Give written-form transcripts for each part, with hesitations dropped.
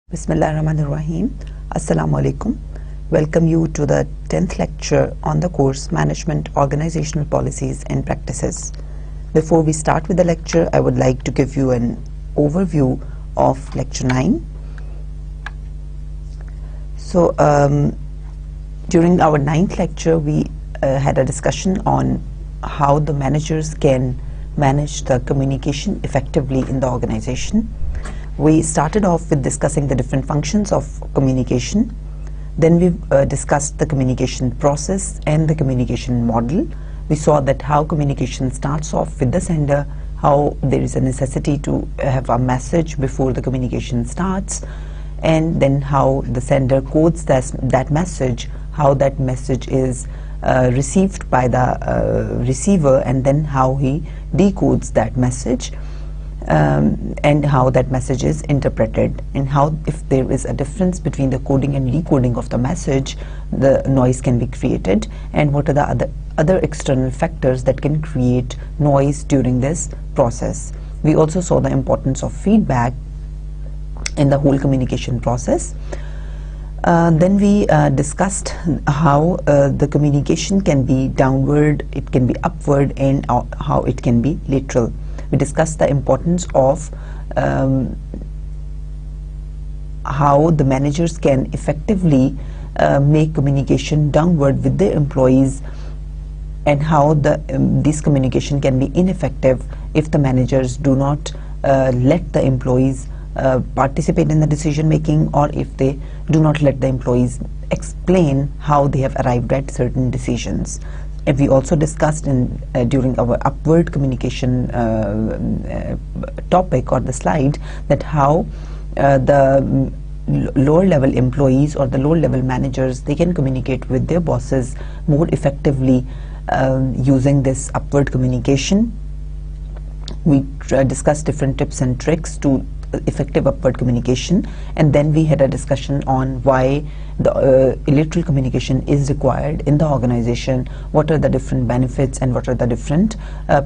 Bismillahirrahmanirrahim. Assalamu alaikum. Welcome you to the 10th lecture on the course Management, Organizational Policies and Practices. Before we start with the lecture, I would like to give you an overview of lecture 9. So during our 9th lecture, we had a discussion on how the managers can manage the communication effectively in the organization. We started off with discussing the different functions of communication. Then we discussed the communication process and the communication model. We saw that how communication starts off with the sender, how there is a necessity to have a message before the communication starts, and then how the sender codes that message, how that message is received by the receiver, and then how he decodes that message. And how that message is interpreted, and how if there is a difference between the coding and decoding of the message, the noise can be created, and what are the other external factors that can create noise during this process. We also saw the importance of feedback in the whole communication process. Then we discussed how the communication can be downward, it can be upward, and how it can be lateral. We discussed the importance of how the managers can effectively make communication downward with the employees, and how this communication can be ineffective if the managers do not let the employees participate in the decision making, or if they do not let the employees explain how they have arrived at certain decisions. And we also discussed during our upward communication topic or the slide, that how the lower level employees or the lower level managers, they can communicate with their bosses more effectively using this upward communication. We discussed different tips and tricks to effective upward communication, and then we had a discussion on why the lateral communication is required in the organization, what are the different benefits and what are the different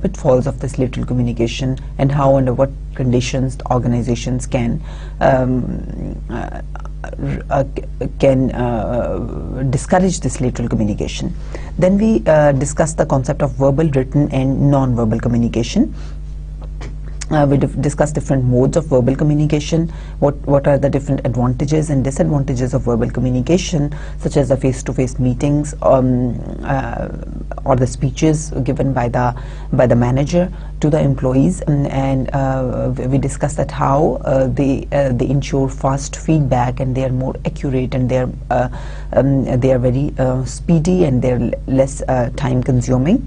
pitfalls of this lateral communication, and how under what conditions the organizations can discourage this lateral communication. Then we discussed the concept of verbal, written and non-verbal communication. We discussed different modes of verbal communication, what are the different advantages and disadvantages of verbal communication, such as the face-to-face meetings or the speeches given by the manager to the employees, and we discussed that how they ensure fast feedback, and they are more accurate, and they are very speedy, and they are less time consuming.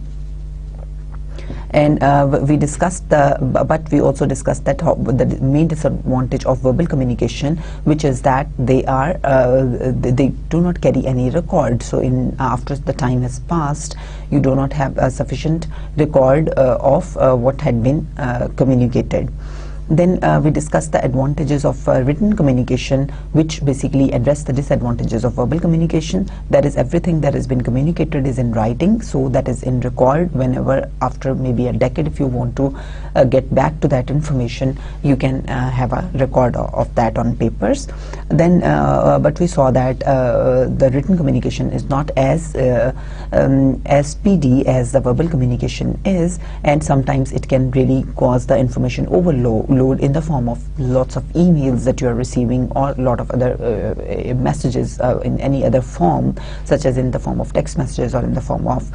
And we discussed but we also discussed that the main disadvantage of verbal communication, which is that they do not carry any record. So after the time has passed, you do not have a sufficient record of what had been communicated. Then we discussed the advantages of written communication, which basically address the disadvantages of verbal communication. That is, everything that has been communicated is in writing, so that is in record. Whenever after maybe a decade, if you want to get back to that information, you can have a record of that on papers. Then but we saw that the written communication is not as speedy as the verbal communication is, and sometimes it can really cause the information overload in the form of lots of emails that you are receiving, or a lot of other messages in any other form, such as in the form of text messages or in the form of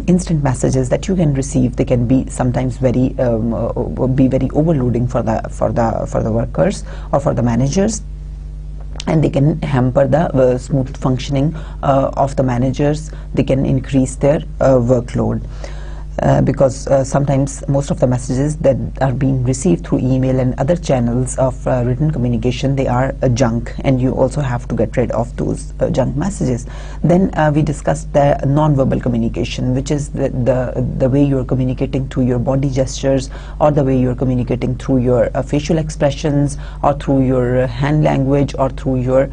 instant messages that you can receive. They can be sometimes very overloading for the workers or for the managers, and they can hamper the smooth functioning of the managers. They can increase their workload. because sometimes most of the messages that are being received through email and other channels of written communication, they are junk, and you also have to get rid of those junk messages. Then we discussed the non-verbal communication, which is the way you're communicating through your body gestures, or the way you're communicating through your facial expressions, or through your hand language, or through your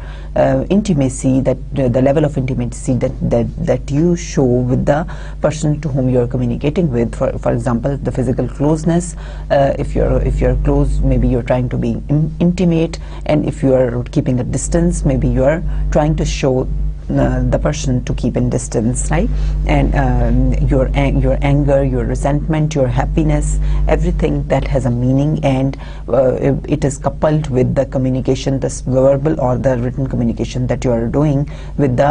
intimacy, that the level of intimacy that you show with the person to whom you're communicating with. For example, the physical closeness. If you're close, maybe you're trying to be intimate, and if you are keeping a distance, maybe you are trying to show the person to keep in distance, right? And your anger, your resentment, your happiness, everything that has a meaning, and it is coupled with the communication, this verbal or the written communication that you are doing with the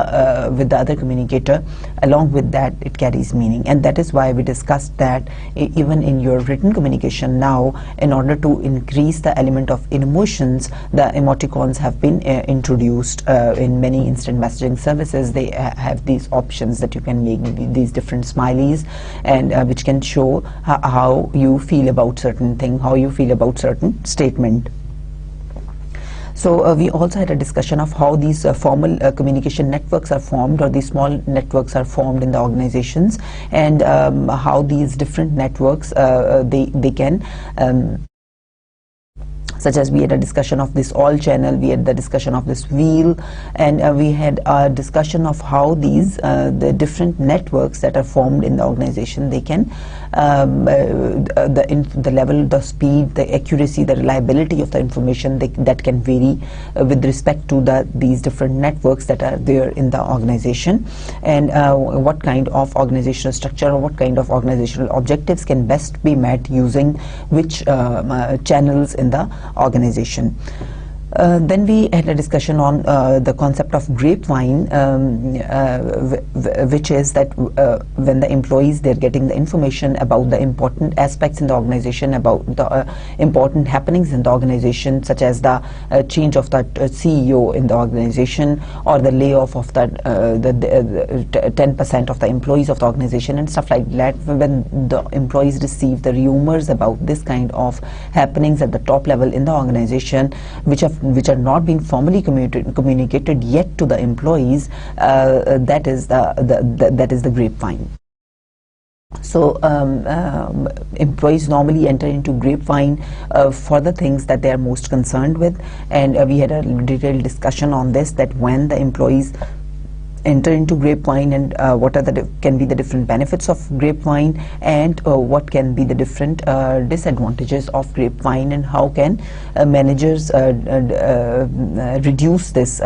other communicator. Along with that, it carries meaning, and that is why we discussed that even in your written communication now, in order to increase the element of emotions, the emoticons have been introduced in many instant messaging services. They have these options that you can make these different smileys, and which can show how you feel about certain thing, how you feel about certain statement. So we also had a discussion of how these formal communication networks are formed, or these small networks are formed in the organizations, and how these different networks they can such as we had a discussion of this all channel, we had the discussion of this wheel, and we had a discussion of how these the different networks that are formed in the organization, they can the level, the speed, the accuracy, the reliability of the information that can vary with respect to these different networks that are there in the organization, and what kind of organizational structure or what kind of organizational objectives can best be met using which channels in the organization. Then we had a discussion on the concept of grapevine, which is that when the employees, they're getting the information about the important aspects in the organization, about the important happenings in the organization, such as the change of the CEO in the organization, or the layoff of the 10% of the employees of the organization and stuff like that. When the employees receive the rumors about this kind of happenings at the top level in the organization, which are not being formally communicated yet to the employees, that is the grapevine. So employees normally enter into grapevine for the things that they are most concerned with, and we had a detailed discussion on this, that when the employees enter into grapevine, and what are can be the different benefits of grapevine, and what can be the different disadvantages of grapevine, and how can managers reduce this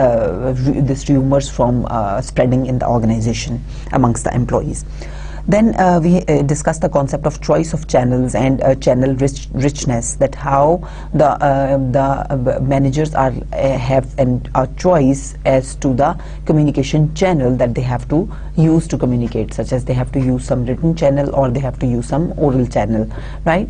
rumors from spreading in the organization amongst the employees. Then we discussed the concept of choice of channels and channel richness, that how the managers have a choice as to the communication channel that they have to use to communicate, such as they have to use some written channel or they have to use some oral channel, right?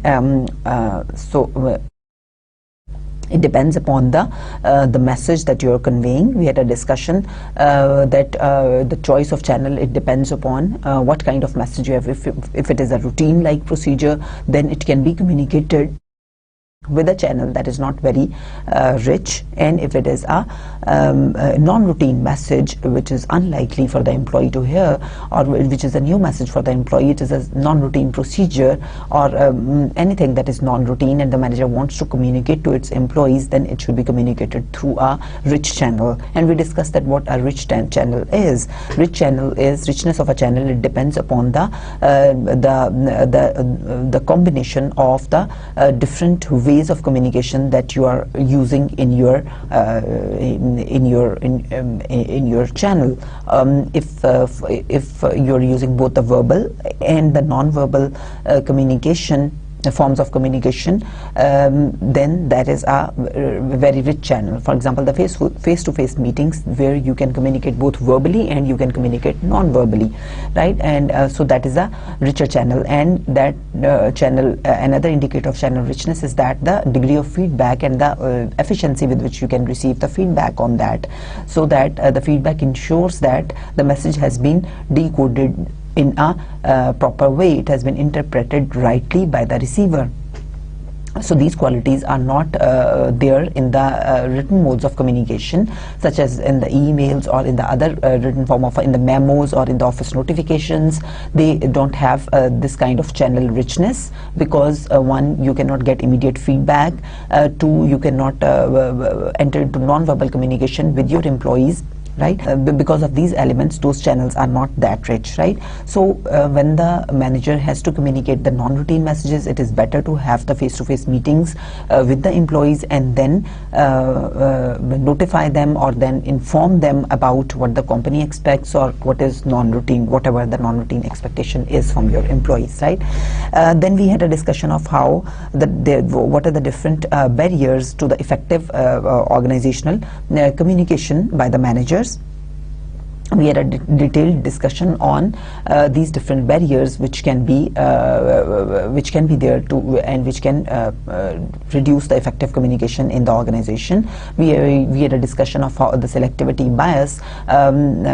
It depends upon the message that you are conveying. We had a discussion that the choice of channel, it depends upon what kind of message you have. If it is a routine-like procedure, then it can be communicated with a channel that is not very rich, and if it is a non-routine message which is unlikely for the employee to hear, or which is a new message for the employee, it is a non-routine procedure, or anything that is non-routine, and the manager wants to communicate to its employees, then it should be communicated through a rich channel. And we discussed that what a rich channel is. Rich channel is richness of a channel. It depends upon the combination of the different ways of communication that you are using in your channel. If you're using both the verbal and the non-verbal communication forms of communication, then that is a very rich channel. For example, the face-to-face meetings, where you can communicate both verbally and you can communicate non-verbally, right? And so that is a richer channel. And that channel, another indicator of channel richness is that the degree of feedback and the efficiency with which you can receive the feedback on that, so that the feedback ensures that the message has been decoded in a proper way. It has been interpreted rightly by the receiver. So these qualities are not there in the written modes of communication, such as in the emails or in the other written form of in the memos or in the office notifications. They don't have this kind of channel richness, because one, you cannot get immediate feedback, two, you cannot enter into non-verbal communication with your employees, right? Because of these elements, those channels are not that rich, right? So when the manager has to communicate the non-routine messages, it is better to have the face-to-face meetings with the employees, and then notify them or then inform them about what the company expects or what is non-routine, whatever the non-routine expectation is from your employees, right? Then we had a discussion of how what are the different barriers to the effective organizational communication by the managers. We had a detailed discussion on these different barriers which can be there to, and which can reduce the effective communication in the organization. We had a discussion of how the selectivity bias, and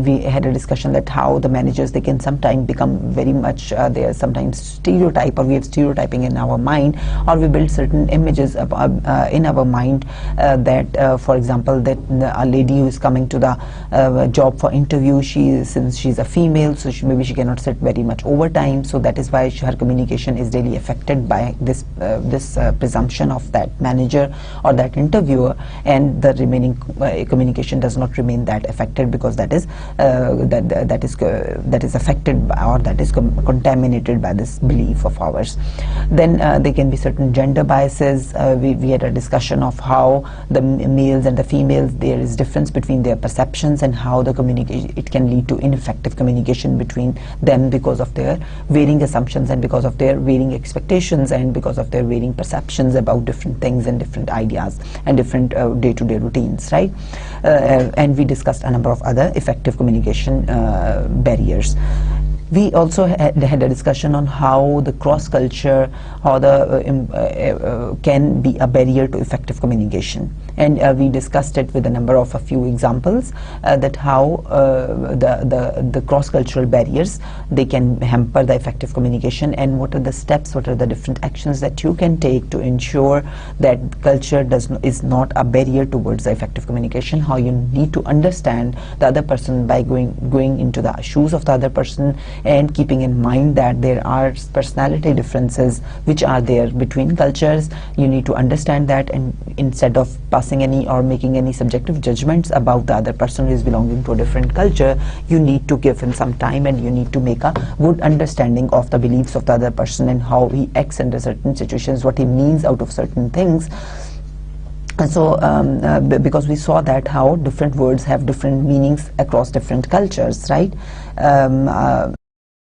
we had a discussion that how the managers, they can sometimes become very much they are sometimes stereotype, or we have stereotyping in our mind, or we build certain images in our mind that for example, that a lady who is coming to the job for interview, since she's a female, so maybe she cannot sit very much overtime, so that is why her communication is really affected by this presumption of that manager or that interviewer, and the remaining communication does not remain that affected, because that is affected by, or that is contaminated by this belief of ours. Then there can be certain gender biases. We had a discussion of how the males and the females, there is difference between their perceptions, and how the communication, it can lead to ineffective communication between them because of their varying assumptions, and because of their varying expectations, and because of their varying perceptions about different things and different ideas and different day-to-day routines, right? And we discussed a number of other effective communication barriers. We also had a discussion on how the cross-culture, how the can be a barrier to effective communication, and we discussed it with a few examples, that how the cross-cultural barriers, they can hamper the effective communication, and what are the steps, what are the different actions that you can take to ensure that culture is not a barrier towards the effective communication. How you need to understand the other person by going into the shoes of the other person, and keeping in mind that there are personality differences which are there between cultures. You need to understand that, and instead of passing any or making any subjective judgments about the other person who is belonging to a different culture, you need to give him some time, and you need to make a good understanding of the beliefs of the other person, and how he acts under certain situations, what he means out of certain things. And so because we saw that how different words have different meanings across different cultures, right?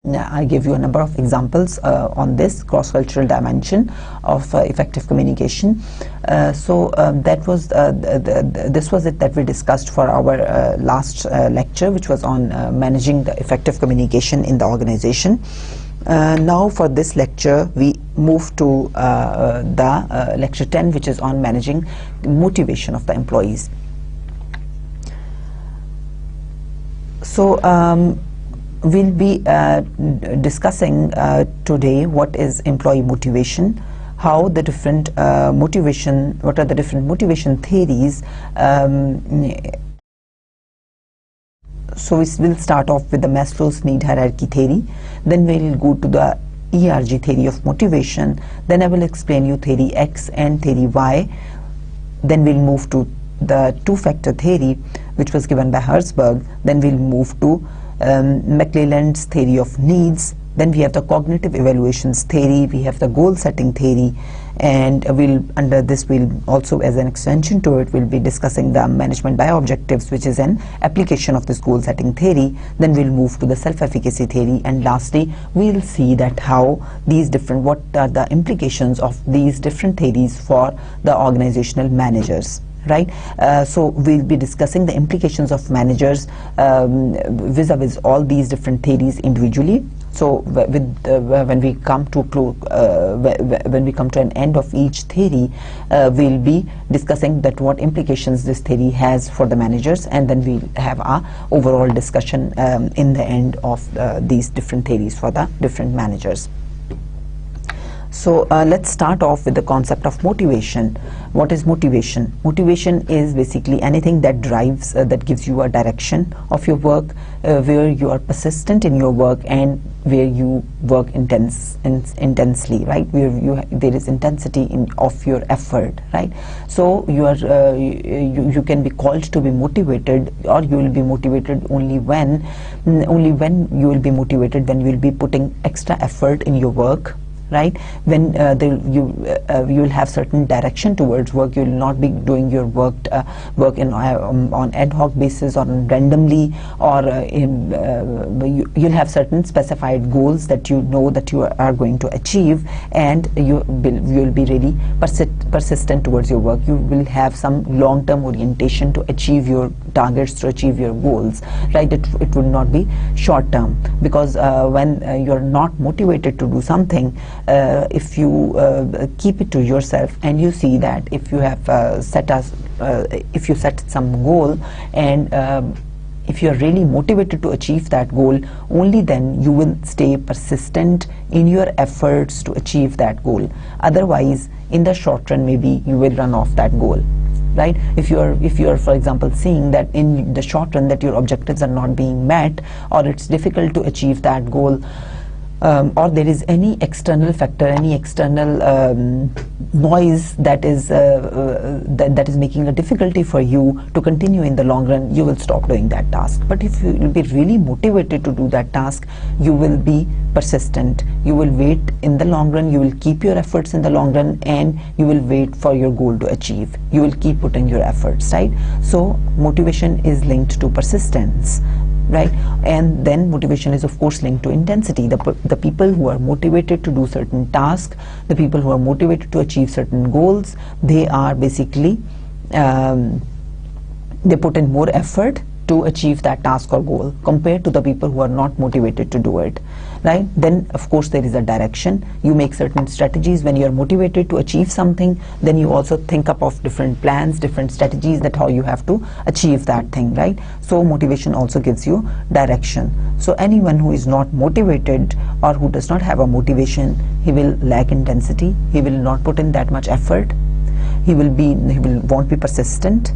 I gave you a number of examples on this cross-cultural dimension of effective communication. That was this was it that we discussed for our last lecture, which was on managing the effective communication in the organization. Now for this lecture, we move to the lecture 10, which is on managing motivation of the employees. So we'll be discussing today what is employee motivation, how the different motivation, what are the different motivation theories. So we will start off with the Maslow's need hierarchy theory, then we'll go to the ERG theory of motivation, then I will explain you theory X and theory Y, then we'll move to the two-factor theory, which was given by Herzberg, then we'll move to McClelland's theory of needs, then we have the cognitive evaluations theory, we have the goal setting theory, and under this we'll also, as an extension to it, we'll be discussing the management by objectives, which is an application of this goal setting theory. Then we'll move to the self-efficacy theory, and lastly we'll see that how these different, what are the implications of these different theories for the organizational managers. Right, so we'll be discussing the implications of managers vis-a-vis all these different theories individually. So when we come to an end of each theory, we'll be discussing that what implications this theory has for the managers, and then we'll have a overall discussion in the end of these different theories for the different managers. So let's start off with the concept of motivation. What is motivation? Motivation is basically anything that drives, that gives you a direction of your work, where you are persistent in your work and where you work intensely, right? Where there is intensity of your effort, right? So you can be called to be motivated, or you will be motivated only when you will be motivated when you will be putting extra effort in your work, right? When you will have certain direction towards work. You will not be doing your work on ad hoc basis or randomly, or you'll have certain specified goals that you know that you are going to achieve, and you will be really persistent towards your work. You will have some long-term orientation to achieve your targets, to achieve your goals, right? It would not be short-term, because when you're not motivated to do something, if you keep it to yourself and you see that if you have if you set some goal, and if you're really motivated to achieve that goal, only then you will stay persistent in your efforts to achieve that goal. Otherwise, in the short run, maybe you will run off that goal, right? If you're for example seeing that in the short run that your objectives are not being met, or it's difficult to achieve that goal, or there is any external factor, any external noise that is making a difficulty for you to continue in the long run, you will stop doing that task. But if you will be really motivated to do that task, you will be persistent. You will wait in the long run, you will keep your efforts in the long run, and you will wait for your goal to achieve. You will keep putting your efforts, right? So motivation is linked to persistence, right? And then motivation is of course linked to intensity. The people who are motivated to do certain tasks, the people who are motivated to achieve certain goals, they are basically they put in more effort to achieve that task or goal compared to the people who are not motivated to do it, right? Then of course there is a direction. You make certain strategies when you are motivated to achieve something. Then you also think up of different plans, different strategies, that how you have to achieve that thing, right? So motivation also gives you direction. So anyone who is not motivated, or who does not have a motivation, he will lack intensity. He will not put in that much effort. He won't be persistent,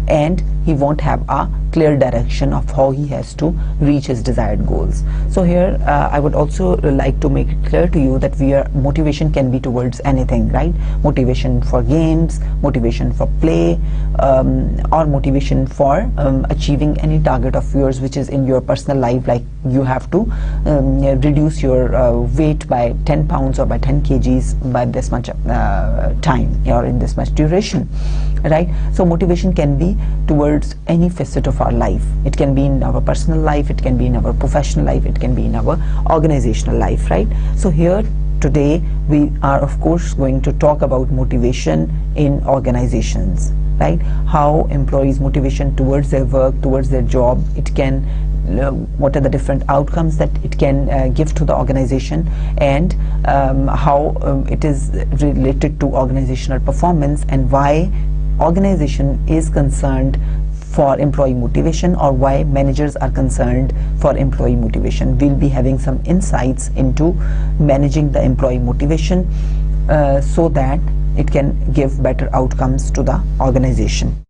and he won't have a clear direction of how he has to reach his desired goals. So here I would also like to make it clear to you that motivation can be towards anything, right? Motivation for games, motivation for play, or motivation for achieving any target of yours which is in your personal life, like you have to reduce your weight by 10 pounds or by 10 kgs by this much time, or in this much duration, right? So motivation can be towards any facet of our life. It can be in our personal life, it can be in our professional life, it can be in our organizational life, right? So here today we are of course going to talk about motivation in organizations, right? How employees' motivation towards their work, towards their job, it can what are the different outcomes that it can give to the organization, and how it is related to organizational performance, and why organization is concerned for employee motivation, or why managers are concerned for employee motivation. We'll be having some insights into managing the employee motivation so that it can give better outcomes to the organization.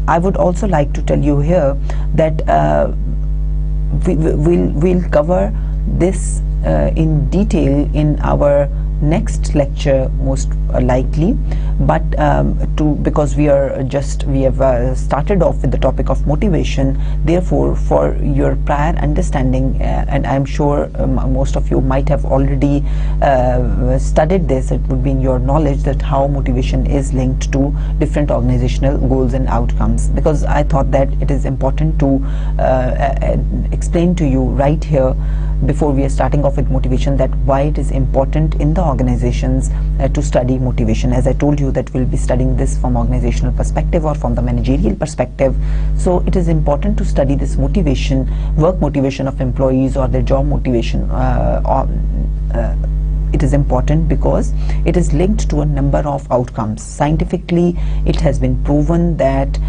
I would also like to tell you here that we'll cover this in detail in our next lecture most likely, but because we have started off with the topic of motivation, therefore for your prior understanding, and I'm sure most of you might have already studied this, it would be in your knowledge that how motivation is linked to different organizational goals and outcomes, because I thought that it is important to explain to you right here before we are starting off with motivation, that why it is important in the organizations to study motivation. As I told you that we'll be studying this from organizational perspective or from the managerial perspective. So it is important to study this motivation, work motivation of employees or their job motivation. It is important because it is linked to a number of outcomes. Scientifically, it has been proven that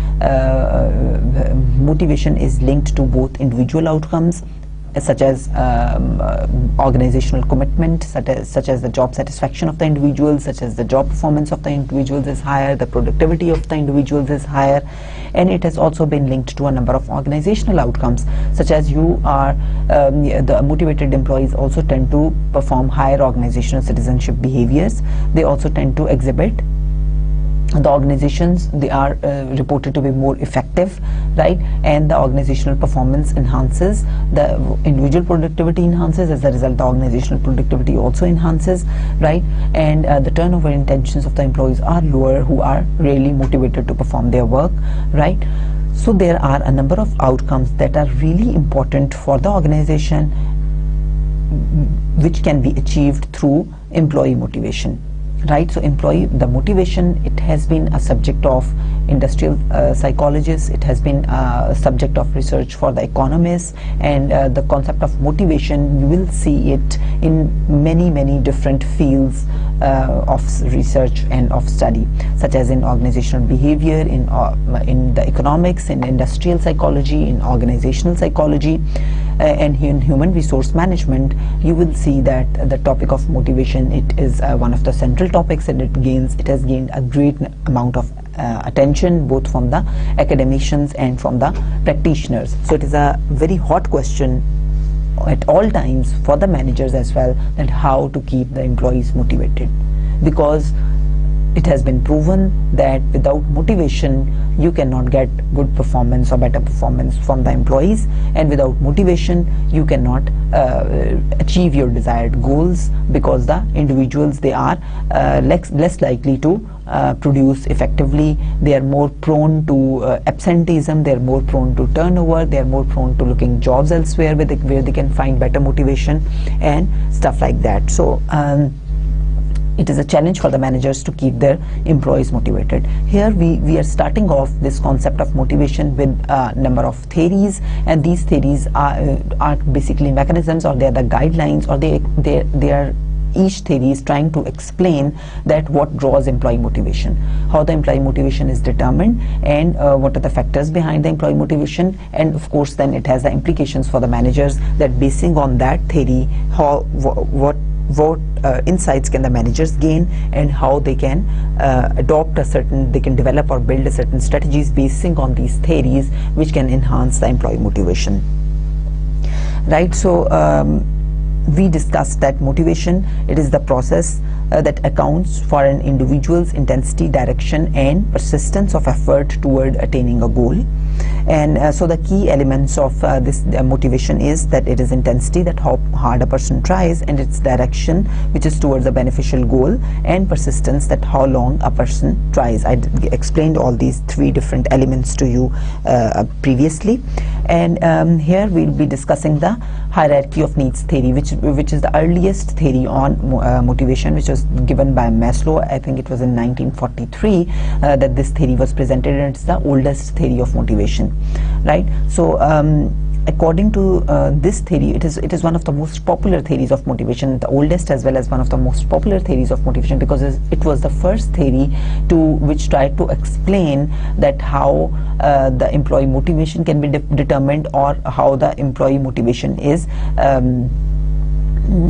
motivation is linked to both individual outcomes, such as organizational commitment, such as the job satisfaction of the individuals, such as the job performance of the individuals is higher, the productivity of the individuals is higher, and it has also been linked to a number of organizational outcomes, such as the motivated employees also tend to perform higher organizational citizenship behaviors. They also tend to exhibit, the organizations, they are reported to be more effective, right? And the organizational performance enhances, the individual productivity enhances, as a result the organizational productivity also enhances, right? And the turnover intentions of the employees are lower who are really motivated to perform their work, right? So there are a number of outcomes that are really important for the organization, which can be achieved through employee motivation. Right, so the motivation, it has been a subject of industrial psychologists, it has been a subject of research for the economists, and the concept of motivation, you will see it in many different fields of research and of study, such as in organizational behavior, in the economics, in industrial psychology, in organizational psychology, and in human resource management. You will see that the topic of motivation, it is one of the central topics, and it has gained a great amount of attention, both from the academicians and from the practitioners. So it is a very hot question at all times for the managers as well, that how to keep the employees motivated, because it has been proven that without motivation you cannot get good performance or better performance from the employees, and without motivation you cannot achieve your desired goals, because the individuals, they are less likely to produce effectively. They are more prone to absenteeism, they are more prone to turnover, they are more prone to looking jobs elsewhere where they can find better motivation and stuff like that. So it is a challenge for the managers to keep their employees motivated. Here we are starting off this concept of motivation with a number of theories, and these theories are basically mechanisms, or they are the guidelines, or they are, each theory is trying to explain that what draws employee motivation, how the employee motivation is determined, and what are the factors behind the employee motivation, and of course then it has the implications for the managers, that basing on that theory, what insights can the managers gain, and how they can they can develop or build a certain strategies basing on these theories, which can enhance the employee motivation. Right, so we discussed that motivation, it is the process that accounts for an individual's intensity, direction, and persistence of effort toward attaining a goal. And so the key elements of this motivation is that it is intensity, that how hard a person tries, and its direction, which is towards a beneficial goal, and persistence, that how long a person tries. I explained all these three different elements to you previously, and here we'll be discussing the hierarchy of needs theory, which is the earliest theory on motivation, which was given by Maslow. I think it was in 1943 that this theory was presented, and it's the oldest theory of motivation, right? So according to this theory, it is one of the most popular theories of motivation, the oldest as well as one of the most popular theories of motivation, because it was the first theory which tried to explain that how the employee motivation can be determined, or how the employee motivation is,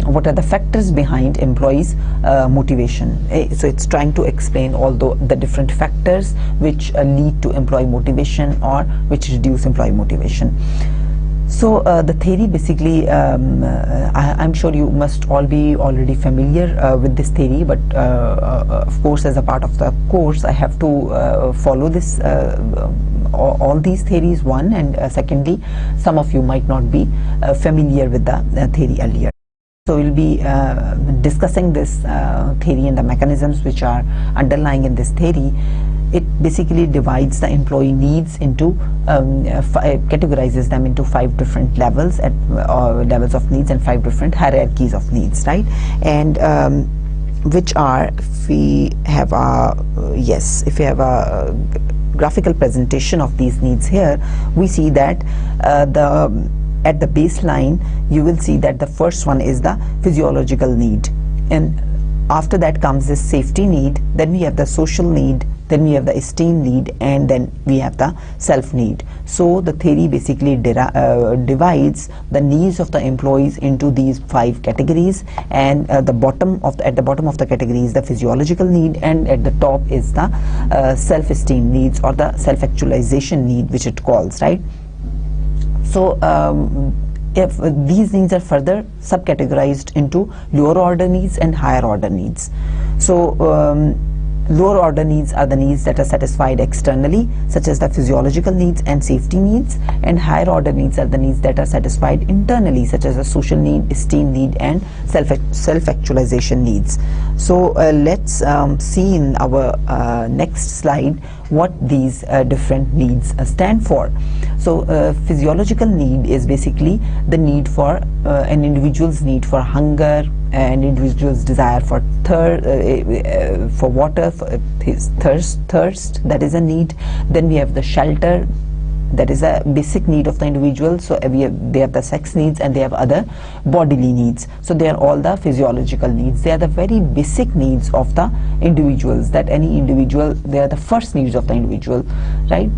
what are the factors behind employees motivation. So it's trying to explain all the different factors which lead to employee motivation, or which reduce employee motivation. So the theory basically, I'm sure you must all be already familiar with this theory, but of course as a part of the course I have to follow this all these theories, one, and secondly some of you might not be familiar with the theory earlier. So we'll be discussing this theory and the mechanisms which are underlying in this theory. it basically divides the employee needs into categorizes them into 5 different levels levels of needs and 5 different hierarchies of needs, right? And which are, if we have a graphical presentation of these needs here, we see that at the baseline you will see that the first one is the physiological need, and after that comes the safety need, then we have the social need, then we have the esteem need, and then we have the self need. So the theory basically divides the needs of the employees into these 5 categories, and at the bottom of the category is the physiological need, and at the top is the self-esteem needs, or the self-actualization need, which it calls, right? So if these needs are further subcategorized into lower order needs and higher order needs. So lower order needs are the needs that are satisfied externally, such as the physiological needs and safety needs, and higher order needs are the needs that are satisfied internally, such as the social need, esteem need, and self-actualization needs. So let's see in our next slide what these different needs stand for. So physiological need is basically the need for an individual's need for hunger, an individual's desire for water, for his thirst, that is a need. Then we have the shelter, that is a basic need of the individual. So they have the sex needs, and they have other bodily needs. So they are all the physiological needs. They are the very basic needs of the individuals, that any individual, they are the first needs of the individual, right?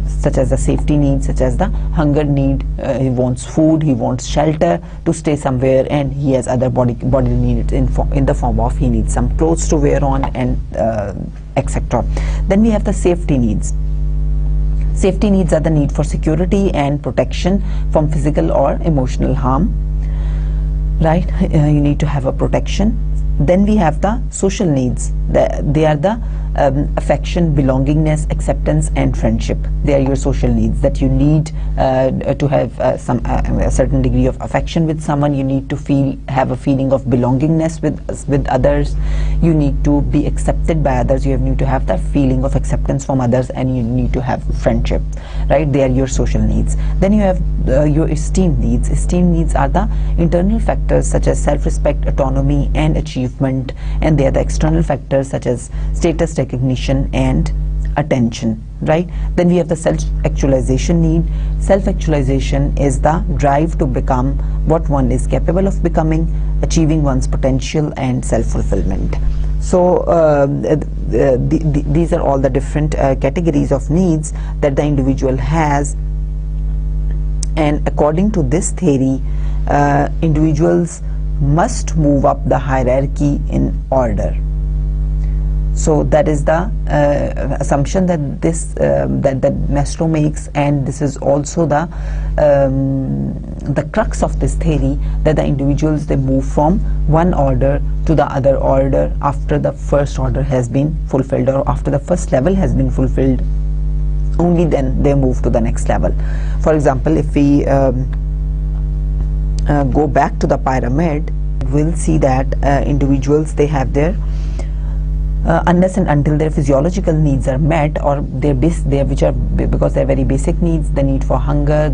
Such as the safety needs, such as the hunger need, he wants food, he wants shelter to stay somewhere, and he has other bodily needs in the form of he needs some clothes to wear on, and etc. Then we have the safety needs. Safety needs are the need for security and protection from physical or emotional harm, right? You need to have a protection. Then we have the social needs. They are the affection, belongingness, acceptance, and friendship. They are your social needs, that you need to have a certain degree of affection with someone. You need to have a feeling of belongingness with others. You need to be accepted by others. You need to have that feeling of acceptance from others, and you need to have friendship, right? They are your social needs. Then you have your esteem needs. Esteem needs are the internal factors such as self-respect, autonomy, and achievement, and they are the external factors such as status, recognition, and attention, right? Then we have the self-actualization need. Self-actualization is the drive to become what one is capable of becoming, achieving one's potential, and self-fulfillment. So these are all the different categories of needs that the individual has, and according to this theory, individuals must move up the hierarchy in order. So that is the assumption that that Maslow makes, and this is also the crux of this theory, that the individuals, they move from one order to the other order after the first order has been fulfilled, or after the first level has been fulfilled. Only then they move to the next level. For example, if we go back to the pyramid, we'll see that individuals, they have their unless and until their physiological needs are met, or because they're very basic needs, the need for hunger,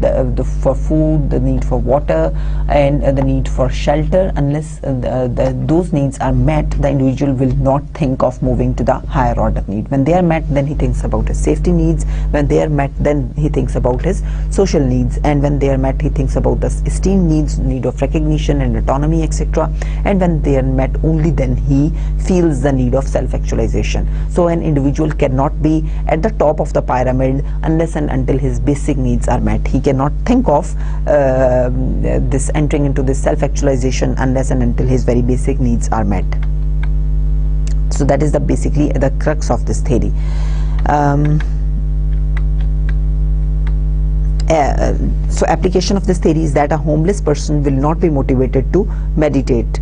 for food, the need for water, and the need for shelter, unless those needs are met, the individual will not think of moving to the higher order need. When they are met, then he thinks about his safety needs. When they are met, then he thinks about his social needs, and when they are met, he thinks about the esteem needs, need of recognition and autonomy, etc. And when they are met, only then he feels the need of self-actualization. So an individual cannot be at the top of the pyramid unless and until his basic needs are met. He cannot think of entering into this self-actualization unless and until his very basic needs are met. So that is basically the crux of this theory. So application of this theory is that a homeless person will not be motivated to meditate.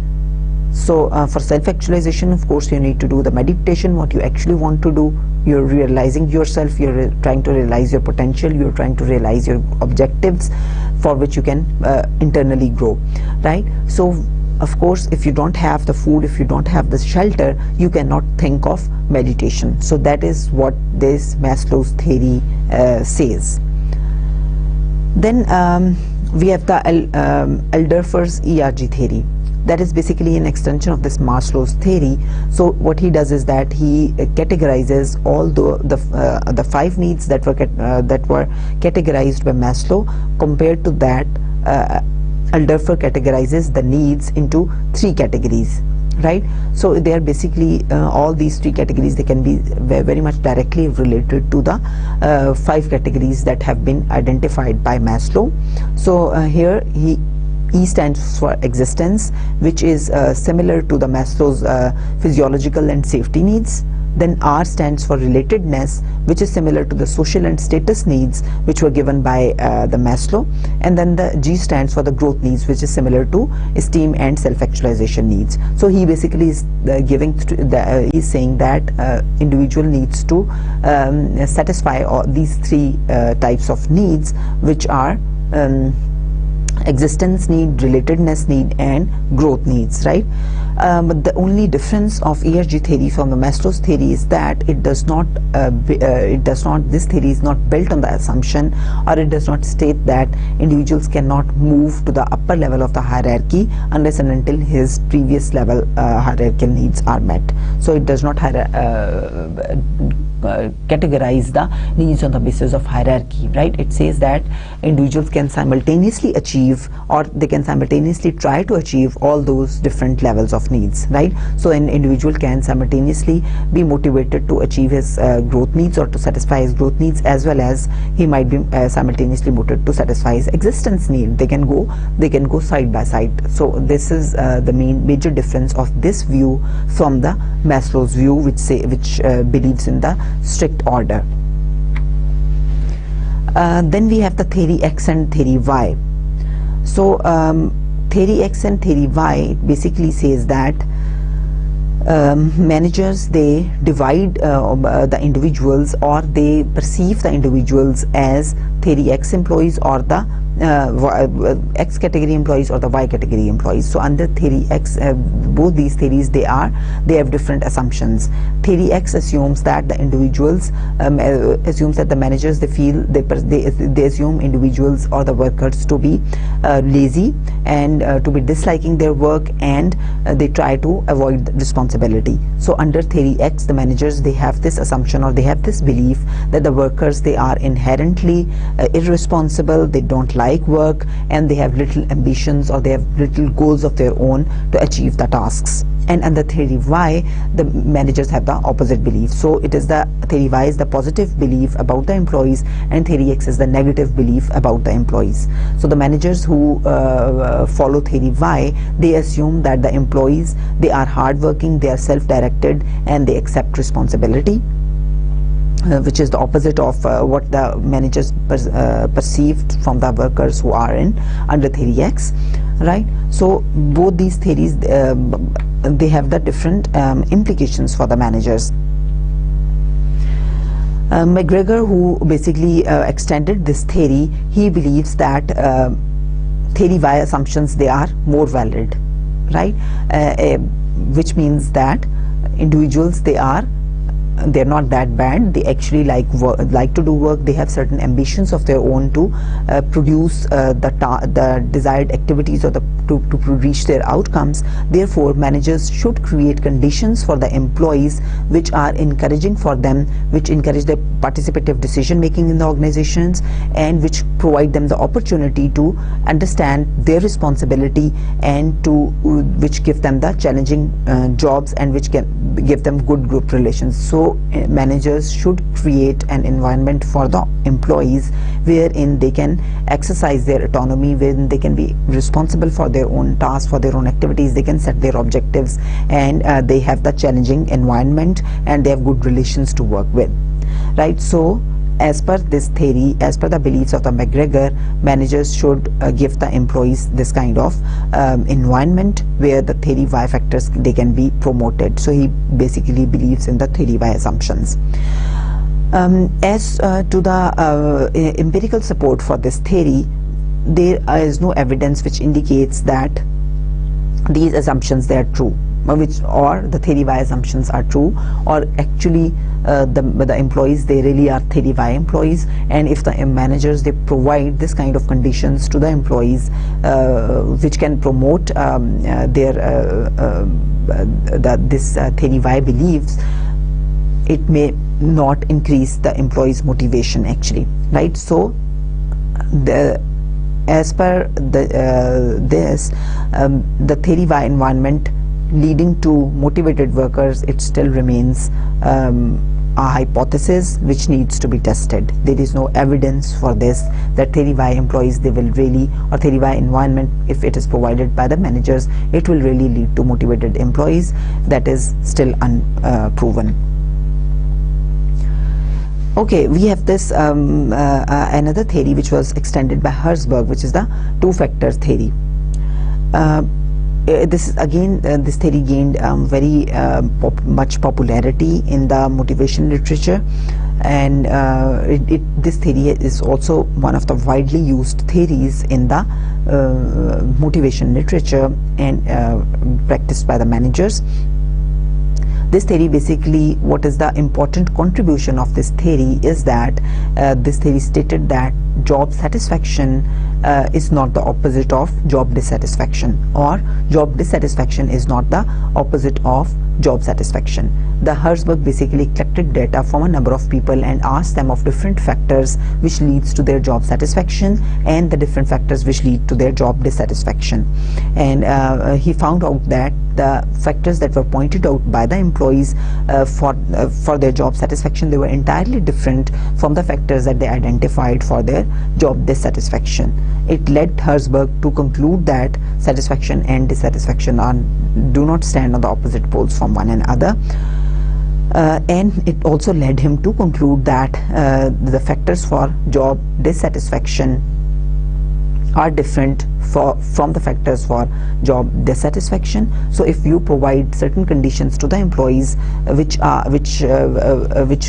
So for self-actualization, of course, you need to do the meditation, what you actually want to do. You're realizing yourself, you're trying to realize your potential, you're trying to realize your objectives for which you can internally grow, right? So of course, if you don't have the food, if you don't have the shelter, you cannot think of meditation. So that is what this Maslow's theory says. Then we have the Alderfer's ERG theory. That is basically an extension of this Maslow's theory. So what he does is that he categorizes all the 5 needs that were categorized by Maslow. Compared to that, Alderfer categorizes the needs into 3 categories, right? So they are basically all these 3 categories, they can be very much directly related to the 5 categories that have been identified by Maslow. So here E stands for existence, which is similar to the Maslow's physiological and safety needs. Then R stands for relatedness, which is similar to the social and status needs which were given by the Maslow. And then the G stands for the growth needs, which is similar to esteem and self-actualization needs. So he basically is he's saying that individual needs to satisfy all these 3 types of needs, which are existence need, relatedness need, and growth needs, right? But the only difference of ERG theory from the Maslow's theory is that it does not this theory is not built on the assumption, or it does not state that individuals cannot move to the upper level of the hierarchy unless and until his previous level hierarchical needs are met. So it does not categorize the needs on the basis of hierarchy, right? It says that individuals can simultaneously achieve, or they can simultaneously try to achieve all those different levels of needs, right? So an individual can simultaneously be motivated to achieve his growth needs or to satisfy his growth needs, as well as he might be simultaneously motivated to satisfy his existence need. They can go side by side. So this is the major difference of this view from the Maslow's view, which believes in the strict order. Then we have the theory X and theory Y. So theory X and theory Y basically says that managers, they divide the individuals, or they perceive the individuals as theory X employees, or the X category employees, or the Y category employees. So under theory X, both these theories, they have different assumptions. Theory X assumes that the individuals assumes that the managers, they assume individuals or the workers to be lazy and to be disliking their work, and they try to avoid responsibility. So under theory X, the managers, they have this assumption, or they have this belief that the workers, they are inherently irresponsible, they don't like work, and they have little ambitions, or they have little goals of their own to achieve the tasks. And under theory Y, the managers have the opposite belief. So it is the theory Y is the positive belief about the employees, and theory X is the negative belief about the employees. So the managers who follow theory Y, they assume that the employees, they are hardworking, they are self-directed, and they accept responsibility, which is the opposite of what the managers perceived from the workers who are under theory X, right? So both these theories, they have the different implications for the managers. McGregor, who basically extended this theory, he believes that theory Y assumptions, they are more valid, right? Which means that individuals, they're not that bad. They actually like to do work. They have certain ambitions of their own to produce the desired activities, or to reach their outcomes. Therefore, managers should create conditions for the employees which are encouraging for them, which encourage the participative decision making in the organizations, and which provide them the opportunity to understand their responsibility, and which give them the challenging jobs, and which can give them good group relations. So managers should create an environment for the employees wherein they can exercise their autonomy, wherein they can be responsible for their own tasks, for their own activities, they can set their objectives, and they have the challenging environment, and they have good relations to work with, right? So as per this theory, as per the beliefs of the McGregor, managers should give the employees this kind of environment where the theory Y factors, they can be promoted. So he basically believes in the theory Y assumptions. As to the empirical support for this theory, there is no evidence which indicates that these assumptions, they are true, which, or the theory Y assumptions are true, or actually the employees, they really are theory Y employees, and if the managers, they provide this kind of conditions to the employees which can promote their this theory Y beliefs, it may not increase the employees' motivation actually, right? So as per the theory Y environment leading to motivated workers, it still remains a hypothesis which needs to be tested. There is no evidence for this, that theory Y employees, they will really, or theory Y environment, if it is provided by the managers, it will really lead to motivated employees. That is still unproven. Okay, we have this another theory which was extended by Herzberg, which is the two-factor theory. This is again, this theory gained very much popularity in the motivation literature, and this theory is also one of the widely used theories in the motivation literature and practiced by the managers. This theory, basically, what is the important contribution of this theory is that this theory stated that job satisfaction is not the opposite of job dissatisfaction, or job dissatisfaction is not the opposite of job satisfaction. The Herzberg basically collected data from a number of people and asked them of different factors which leads to their job satisfaction and the different factors which lead to their job dissatisfaction, and he found out that the factors that were pointed out by the employees for their job satisfaction, they were entirely different from the factors that they identified for their job dissatisfaction. It led Herzberg to conclude that satisfaction and dissatisfaction do not stand on the opposite poles from one another. And it also led him to conclude that the factors for job dissatisfaction are different from the factors for job dissatisfaction. So if you provide certain conditions to the employees which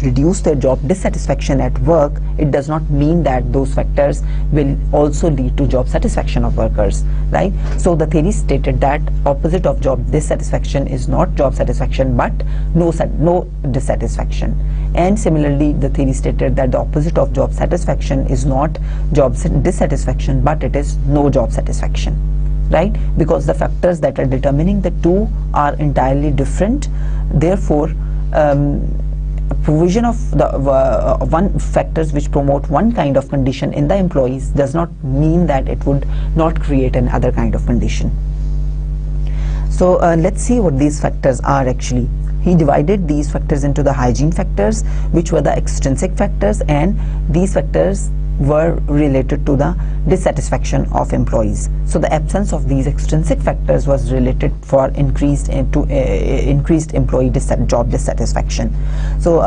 reduce their job dissatisfaction at work, it does not mean that those factors will also lead to job satisfaction of workers, right? So the theory stated that opposite of job dissatisfaction is not job satisfaction but no dissatisfaction, and similarly the theory stated that the opposite of job satisfaction is not job dissatisfaction but it is no job satisfaction, right? Because the factors that are determining the two are entirely different. Therefore, provision of the one factors which promote one kind of condition in the employees does not mean that it would not create another kind of condition. So let's see what these factors are actually. He divided these factors into the hygiene factors, which were the extrinsic factors, and these factors were related to the dissatisfaction of employees. So the absence of these extrinsic factors was related for increased employee job dissatisfaction. So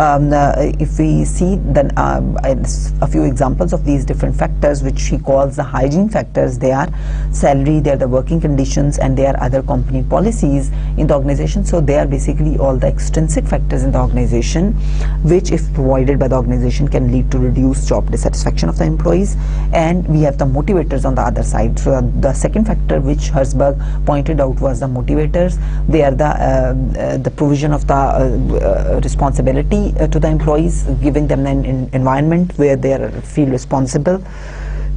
if we see then a few examples of these different factors which he calls the hygiene factors, they are salary, they are the working conditions, and they are other company policies in the organization. So they are basically all the extrinsic factors in the organization which, if provided by the organization, can lead to reduced job dissatisfaction of the employees. And we have the motivators on the other side. So the second factor which Herzberg pointed out was the motivators. They are the provision of the responsibility to the employees, giving them an environment where they feel responsible.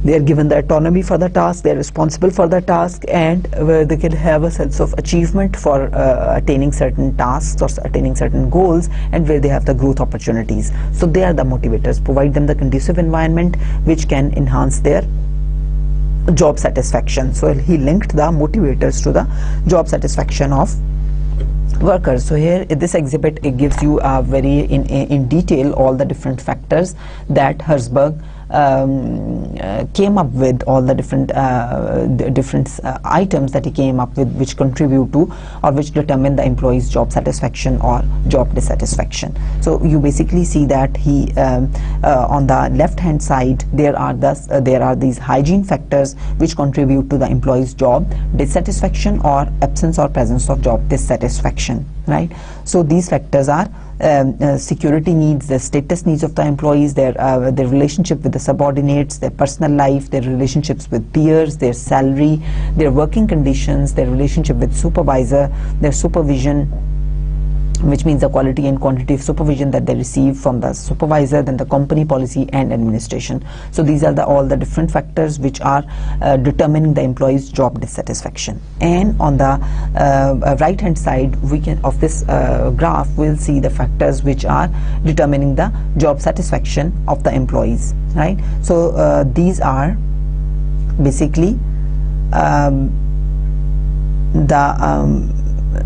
They are given the autonomy for the task, they are responsible for the task, and where they can have a sense of achievement for attaining certain tasks or attaining certain goals, and where they have the growth opportunities. So they are the motivators, provide them the conducive environment which can enhance their job satisfaction. So he linked the motivators to the job satisfaction of workers. So here this exhibit, it gives you very in detail all the different factors that Herzberg came up with, all the different items that he came up with which contribute to or which determine the employee's job satisfaction or job dissatisfaction. So you basically see that he on the left hand side there are these hygiene factors which contribute to the employee's job dissatisfaction or absence or presence of job dissatisfaction, right? So these factors are security needs, the status needs of the employees, their relationship with the subordinates, their personal life, their relationships with peers, their salary, their working conditions, their relationship with supervisor, their supervision, which means the quality and quantity of supervision that they receive from the supervisor, then the company policy and administration. So these are all the different factors which are determining the employee's job dissatisfaction. And on the right hand side of this graph, we'll see the factors which are determining the job satisfaction of the employees, right? So these are basically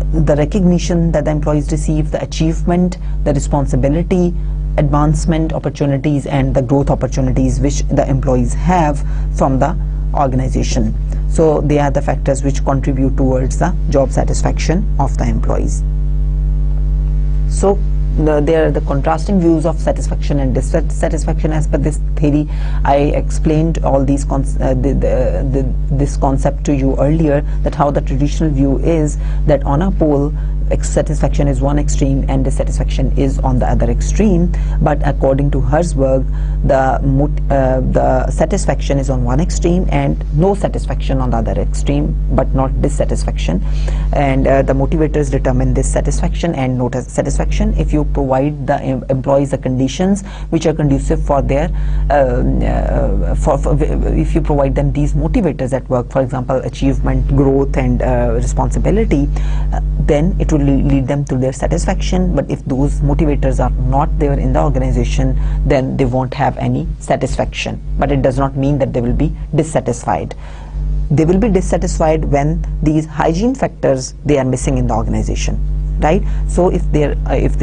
the recognition that the employees receive, the achievement, the responsibility, advancement opportunities, and the growth opportunities which the employees have from the organization. So they are the factors which contribute towards the job satisfaction of the employees. So there are the contrasting views of satisfaction and dissatisfaction as per this theory. I explained all these this concept to you earlier, that how the traditional view is that on a pole satisfaction is one extreme and dissatisfaction is on the other extreme, but according to Herzberg, the satisfaction is on one extreme and no satisfaction on the other extreme, but not dissatisfaction. And the motivators determine this satisfaction and no satisfaction. If you provide the employees the conditions which are conducive for their if you provide them these motivators at work, for example achievement, growth and responsibility, then it will lead them to their satisfaction. But if those motivators are not there in the organization, then they won't have any satisfaction. But it does not mean that they will be dissatisfied. They will be dissatisfied when these hygiene factors they are missing in the organization, right? So if they're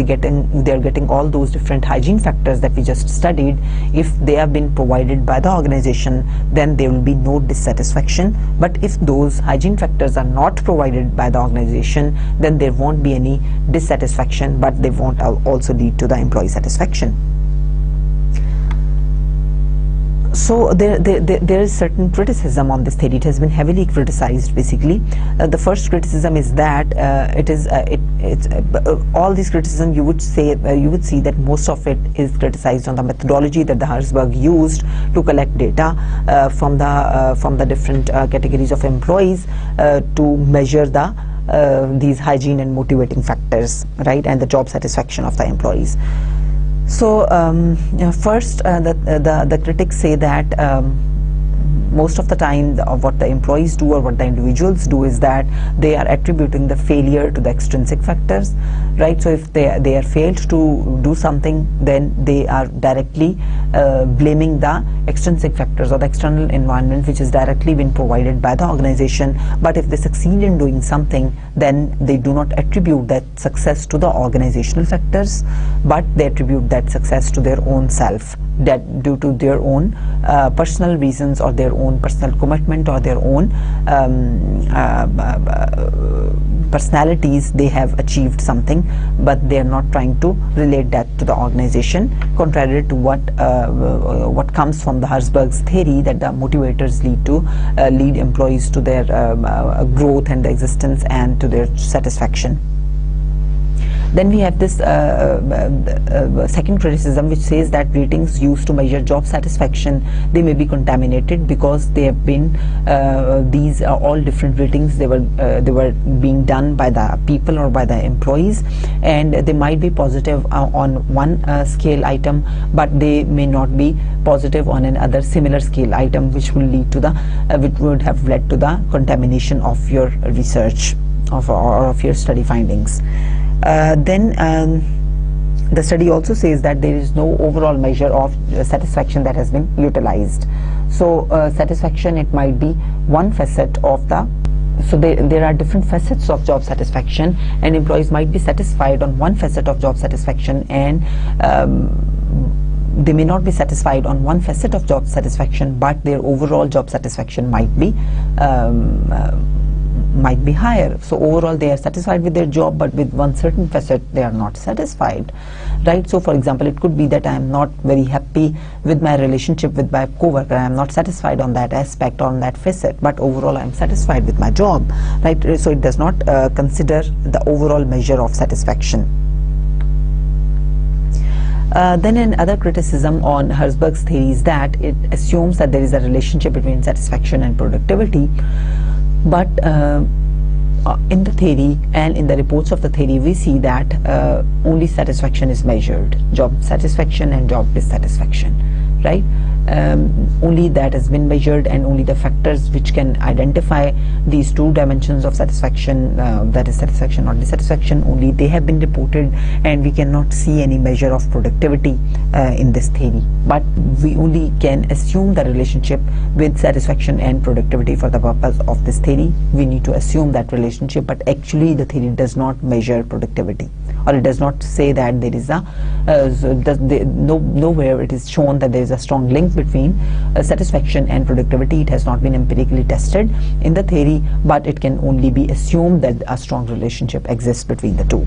getting all those different hygiene factors that we just studied, if they have been provided by the organization, then there will be no dissatisfaction. But if those hygiene factors are not provided by the organization, then there won't be any dissatisfaction, but they won't also lead to the employee satisfaction. So there is certain criticism on this theory. It has been heavily criticized. Basically, the first criticism is that all these criticism you would see that most of it is criticized on the methodology that the Herzberg used to collect data from the different categories of employees to measure these hygiene and motivating factors, right, and the job satisfaction of the employees. So first the critics say that most of the time what the employees do or what the individuals do is that they are attributing the failure to the extrinsic factors, right? So if they are failed to do something, then they are directly blaming the extrinsic factors or the external environment which is directly been provided by the organization. But if they succeed in doing something, then they do not attribute that success to the organizational factors, but they attribute that success to their own self, that due to their own personal reasons or their own personal commitment or their own personalities, they have achieved something, but they are not trying to relate that to the organization, contrary to what comes from the Herzberg's theory, that the motivators lead employees to their growth and the existence and to their satisfaction. Then we have this second criticism, which says that ratings used to measure job satisfaction, they may be contaminated because they have been these are all different ratings. They were being done by the people or by the employees, and they might be positive on one scale item, but they may not be positive on another similar scale item, which will lead to which would have led to the contamination of your research or of your study findings. Then the study also says that there is no overall measure of satisfaction that has been utilized. So satisfaction, it might be one facet of so there are different facets of job satisfaction, and employees might be satisfied on one facet of job satisfaction, and they may not be satisfied on one facet of job satisfaction, but their overall job satisfaction might be higher. So overall they are satisfied with their job, but with one certain facet they are not satisfied, right? So for example, it could be that I am not very happy with my relationship with my co-worker. I am not satisfied on that aspect, on that facet, but overall I am satisfied with my job, right? So it does not consider the overall measure of satisfaction. Then another criticism on Herzberg's theory is that it assumes that there is a relationship between satisfaction and productivity, but in the theory and in the reports of the theory we see that only satisfaction is measured, job satisfaction and job dissatisfaction, right? Only that has been measured, and only the factors which can identify these two dimensions of satisfaction, that is satisfaction or dissatisfaction, only they have been reported, and we cannot see any measure of productivity in this theory. But we only can assume the relationship with satisfaction and productivity for the purpose of this theory. We need to assume that relationship, but actually the theory does not measure productivity, or it does not say that there is a nowhere it is shown that there is a strong link between satisfaction and productivity. It has not been empirically tested in the theory, but it can only be assumed that a strong relationship exists between the two.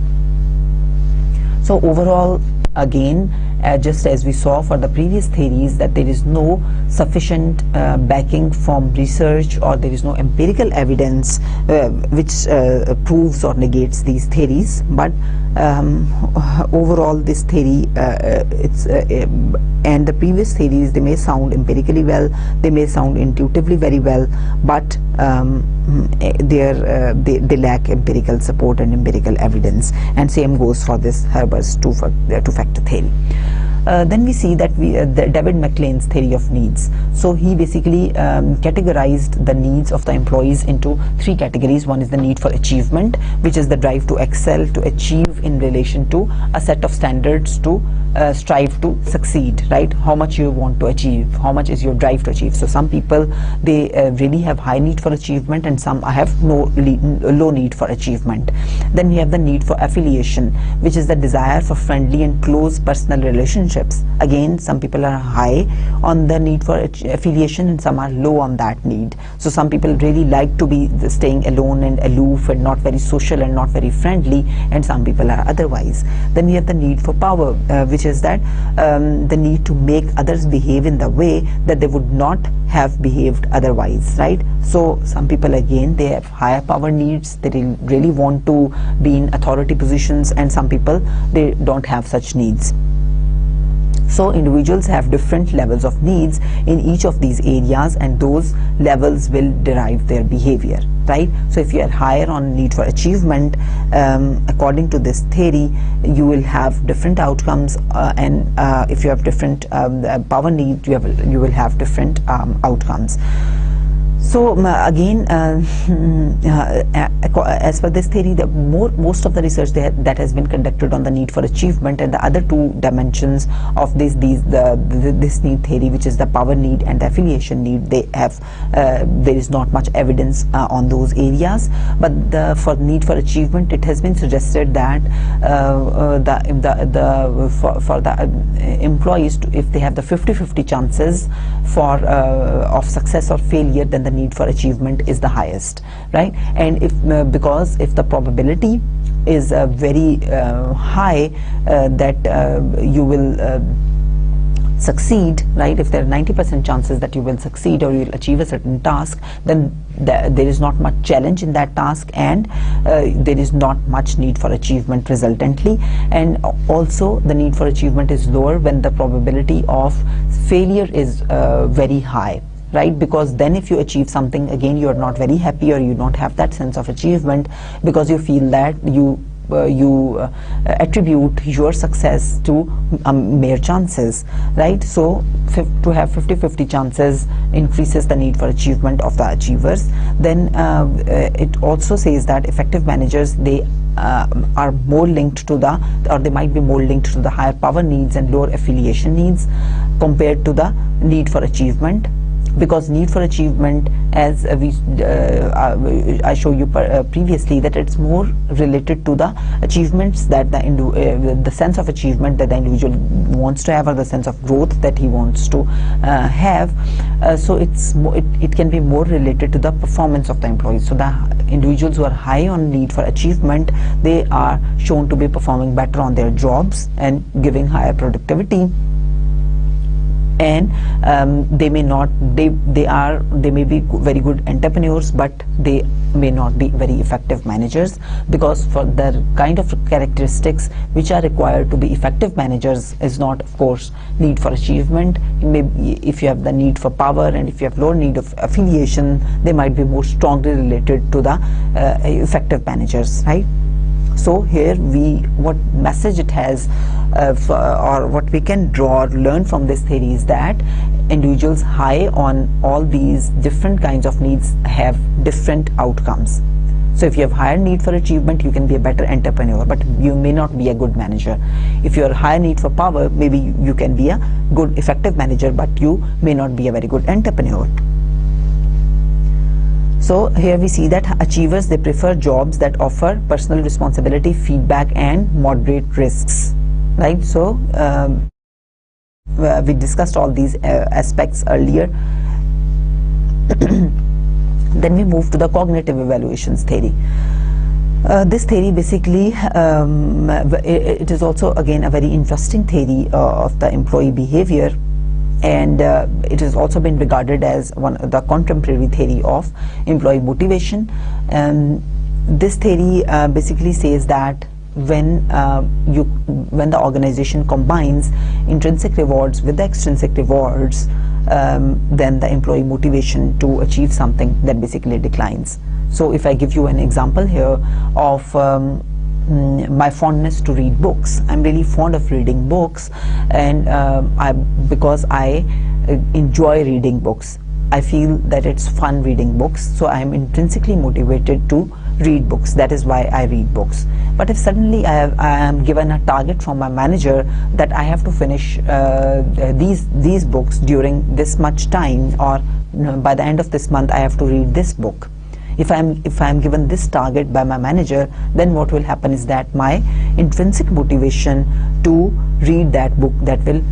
So overall, again, just as we saw for the previous theories, that there is no sufficient backing from research, or there is no empirical evidence which proves or negates these theories. But overall, this theory and the previous theories, they may sound empirically well, they may sound intuitively very well, but they lack empirical support and empirical evidence, and same goes for this Herzberg's two-factor theory. Then we see that David McLean's theory of needs. So he basically categorized the needs of the employees into three categories. One is the need for achievement, which is the drive to excel, to achieve in relation to a set of standards, to strive to succeed, right? How much you want to achieve, how much is your drive to achieve. So some people, they really have high need for achievement, and some have low need for achievement. Then we have the need for affiliation, which is the desire for friendly and close personal relationships. Again, some people are high on the need for affiliation, and some are low on that need. So some people really like to be staying alone and aloof and not very social and not very friendly, and some people are otherwise. Then we have the need for power, which is that the need to make others behave in the way that they would not have behaved otherwise, right? So some people, again, they have higher power needs, they really want to be in authority positions, and some people, they don't have such needs. So individuals have different levels of needs in each of these areas, and those levels will derive their behavior, right? So if you are higher on need for achievement, according to this theory, you will have different outcomes, and if you have different power need, you will have different outcomes. So again, as per this theory, most of the research that has been conducted on the need for achievement and the other two dimensions of this need theory, which is the power need and the affiliation need, they have there is not much evidence on those areas. But for need for achievement, it has been suggested that for the employees, if they have the 50-50 chances for of success or failure, then the need for achievement is the highest, right? And because if the probability is very high that you will succeed, right? If there are 90% chances that you will succeed or you will achieve a certain task, then there is not much challenge in that task, and there is not much need for achievement resultantly. And also the need for achievement is lower when the probability of failure is very high, right? Because then if you achieve something, again, you are not very happy, or you don't have that sense of achievement, because you feel that you attribute your success to mere chances, right? So to have 50-50 chances increases the need for achievement of the achievers. Then it also says that effective managers, they are more linked to they might be more linked to the higher power needs and lower affiliation needs compared to the need for achievement. Because need for achievement, as I showed you previously, that it's more related to the achievements that the sense of achievement that the individual wants to have, or the sense of growth that he wants to have. So it can be more related to the performance of the employees. So the individuals who are high on need for achievement, they are shown to be performing better on their jobs and giving higher productivity. and they may be very good entrepreneurs, but they may not be very effective managers, because for the kind of characteristics which are required to be effective managers is not, of course, need for achievement. Maybe if you have the need for power, and if you have low need of affiliation, they might be more strongly related to the effective managers, right? So here what message it has, or what we can draw or learn from this theory is that individuals high on all these different kinds of needs have different outcomes. So if you have higher need for achievement, you can be a better entrepreneur, but you may not be a good manager. If you have higher need for power, maybe you can be a good effective manager, but you may not be a very good entrepreneur. So here we see that achievers, they prefer jobs that offer personal responsibility, feedback, and moderate risks, right? So we discussed all these aspects earlier. Then we move to the cognitive evaluations theory. This theory basically, it is also again a very interesting theory of the employee behavior, and it has also been regarded as one of the contemporary theory of employee motivation. This theory basically says that when the organization combines intrinsic rewards with the extrinsic rewards, then the employee motivation to achieve something that basically declines. So if I give you an example here of my fondness to read books, I'm really fond of reading books, and because I enjoy reading books, I feel that it's fun reading books, so I'm intrinsically motivated to read books. That is why I read books. But if suddenly I am given a target from my manager that I have to finish these books during this much time, or by the end of this month I have to read this book. If I'm given this target by my manager, then what will happen is that my intrinsic motivation to read that book, that will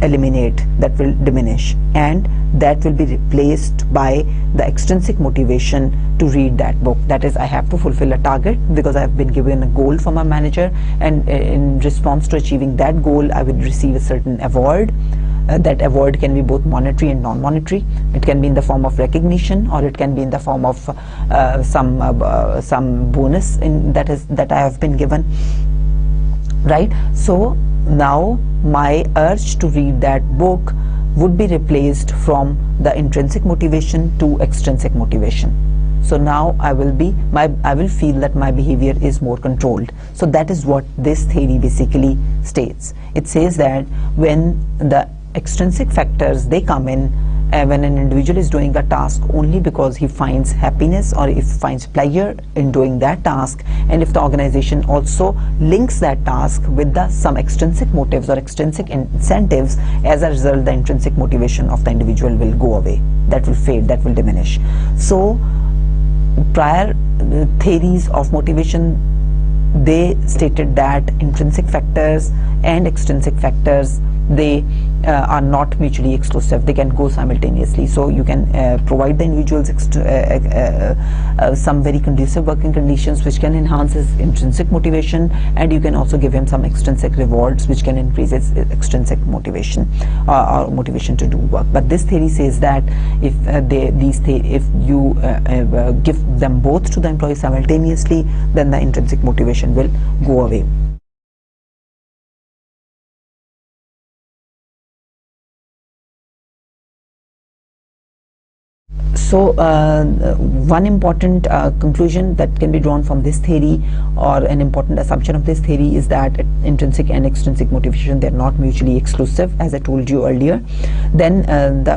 eliminate, that will diminish, and that will be replaced by the extrinsic motivation to read that book. That is, I have to fulfill a target because I have been given a goal from my manager, and in response to achieving that goal I will receive a certain award. That award can be both monetary and non-monetary. It can be in the form of recognition, or it can be in the form of some bonus that I have been given, right? So now my urge to read that book would be replaced from the intrinsic motivation to extrinsic motivation. So now I will feel that my behavior is more controlled. So that is what this theory basically states. It says that when the extrinsic factors, they come in when an individual is doing a task only because he finds happiness or if finds pleasure in doing that task, and if the organization also links that task with some extrinsic motives or extrinsic incentives, as a result the intrinsic motivation of the individual will go away. That will fade, that will diminish. So prior theories of motivation, they stated that intrinsic factors and extrinsic factors, they are not mutually exclusive, they can go simultaneously. So you can provide the individuals some very conducive working conditions which can enhance his intrinsic motivation, and you can also give him some extrinsic rewards which can increase his extrinsic motivation or motivation to do work. But this theory says that if you give them both to the employee simultaneously, then the intrinsic motivation will go away. So one important conclusion that can be drawn from this theory, or an important assumption of this theory, is that intrinsic and extrinsic motivation, they are not mutually exclusive, as I told you earlier. Then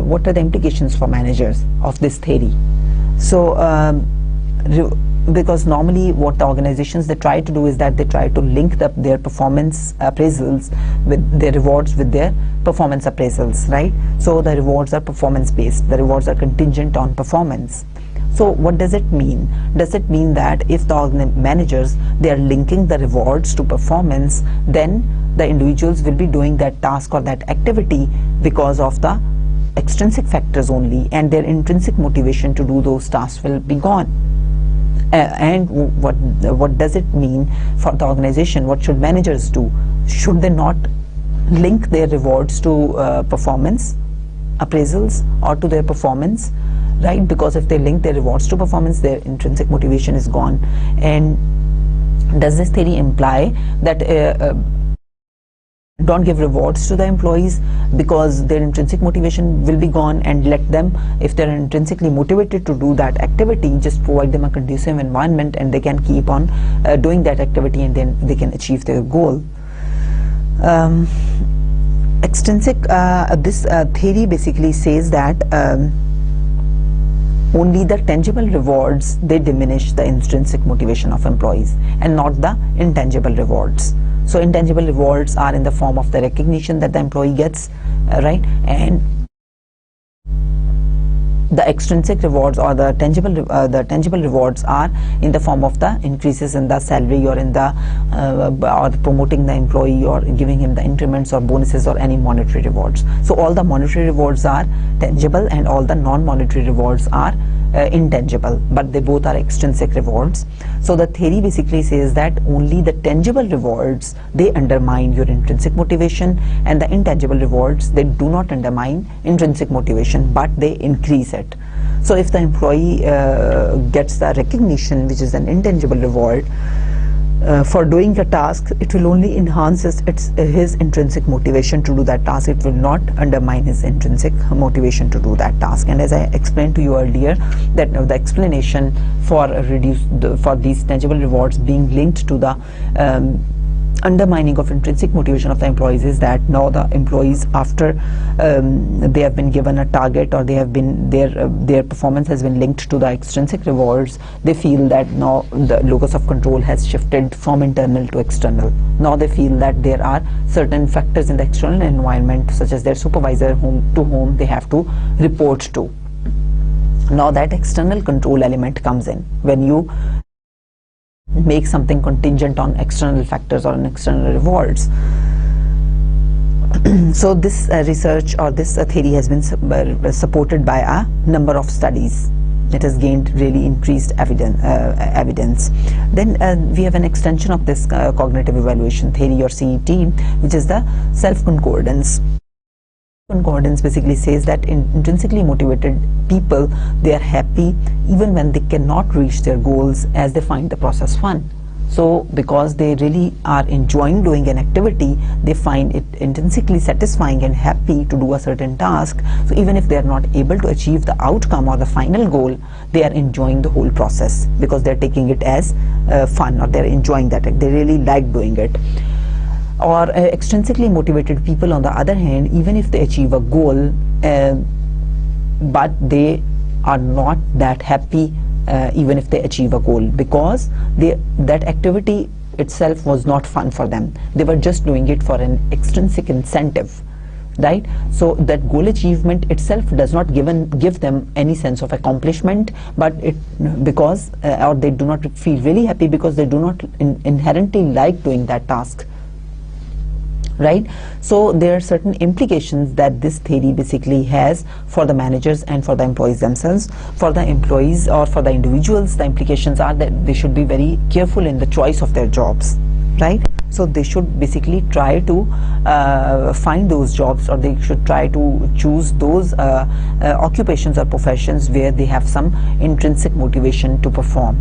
what are the implications for managers of this theory? So because normally what the organizations, they try to do is that they try to link their performance appraisals with their rewards with their performance appraisals, right? So the rewards are performance based, the rewards are contingent on performance. So what does it mean? Does it mean that if the managers, they are linking the rewards to performance, then the individuals will be doing that task or that activity because of the extrinsic factors only, and their intrinsic motivation to do those tasks will be gone? And what does it mean for the organization? What should managers do? Should they not link their rewards to performance appraisals or to their performance, right? Because if they link their rewards to performance, their intrinsic motivation is gone. And does this theory imply that don't give rewards to the employees because their intrinsic motivation will be gone, and let them, if they're intrinsically motivated to do that activity, just provide them a conducive environment and they can keep on doing that activity, and then they can achieve their goal? This theory basically says that only the tangible rewards, they diminish the intrinsic motivation of employees, and not the intangible rewards. So intangible rewards are in the form of the recognition that the employee gets, right? And the extrinsic rewards or the tangible rewards are in the form of the increases in the salary, or in the or promoting the employee, or giving him the increments or bonuses or any monetary rewards. So all the monetary rewards are tangible and all the non-monetary rewards are intangible, but they both are extrinsic rewards. So the theory basically says that only the tangible rewards, they undermine your intrinsic motivation, and the intangible rewards, they do not undermine intrinsic motivation, but they increase it. So if the employee gets the recognition, which is an intangible reward, for doing a task, it will only enhance his intrinsic motivation to do that task. It will not undermine his intrinsic motivation to do that task. And as I explained to you earlier, that the explanation for these tangible rewards being linked to the undermining of intrinsic motivation of the employees is that now the employees, after they have been given a target, or they have been their performance has been linked to the extrinsic rewards, they feel that now the locus of control has shifted from internal to external. Now they feel that there are certain factors in the external environment, such as their supervisor to whom they have to report to. Now that external control element comes in when you make something contingent on external factors or on external rewards. So this research, or this theory, has been supported by a number of studies. It has gained really increased evidence. Then we have an extension of this cognitive evaluation theory, or CET, which is the self-concordance. Concordance basically says that intrinsically motivated people, they are happy even when they cannot reach their goals, as they find the process fun. So because they really are enjoying doing an activity, they find it intrinsically satisfying and happy to do a certain task. So even if they are not able to achieve the outcome or the final goal, they are enjoying the whole process because they are taking it as fun, or they are enjoying that. They really like doing it. Or extrinsically motivated people, on the other hand, even if they achieve a goal, but they are not that happy even if they achieve a goal, because that activity itself was not fun for them. They were just doing it for an extrinsic incentive, right? So that goal achievement itself does not give them any sense of accomplishment, but because or they do not feel really happy because they do not inherently like doing that task. Right? So there are certain implications that this theory basically has for the managers and for the employees themselves. For the employees or for the individuals, the implications are that they should be very careful in the choice of their jobs, right? So they should basically try to find those jobs, or they should try to choose those occupations or professions where they have some intrinsic motivation to perform,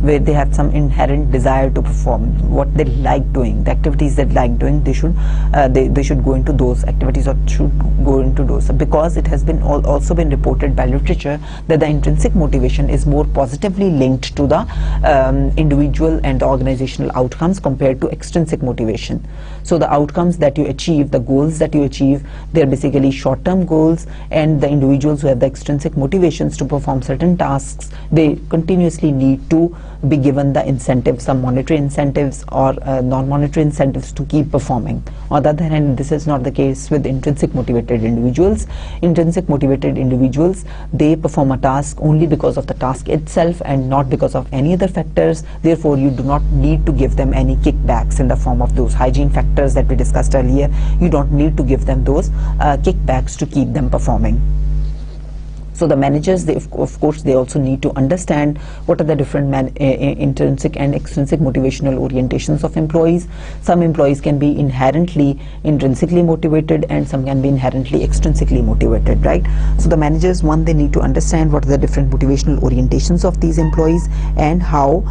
where they have some inherent desire to perform what they like doing, the activities they like doing. They should go into those activities, or should go into those, because it has been also been reported by literature that the intrinsic motivation is more positively linked to the individual and the organizational outcomes compared to extrinsic motivation. So the outcomes that you achieve, the goals that you achieve, they're basically short-term goals, and the individuals who have the extrinsic motivations to perform certain tasks, they continuously need to be given the incentives, some monetary incentives or non-monetary incentives to keep performing. On the other hand, this is not the case with intrinsic motivated individuals. Intrinsic motivated individuals, they perform a task only because of the task itself and not because of any other factors. Therefore, you do not need to give them any kickbacks in the form of those hygiene factors that we discussed earlier. You don't need to give them those kickbacks to keep them performing. So the managers, they, of course, they also need to understand what are the different intrinsic and extrinsic motivational orientations of employees. Some employees can be intrinsically motivated, and some can be inherently extrinsically motivated, right? So the managers, one, they need to understand what are the different motivational orientations of these employees, and how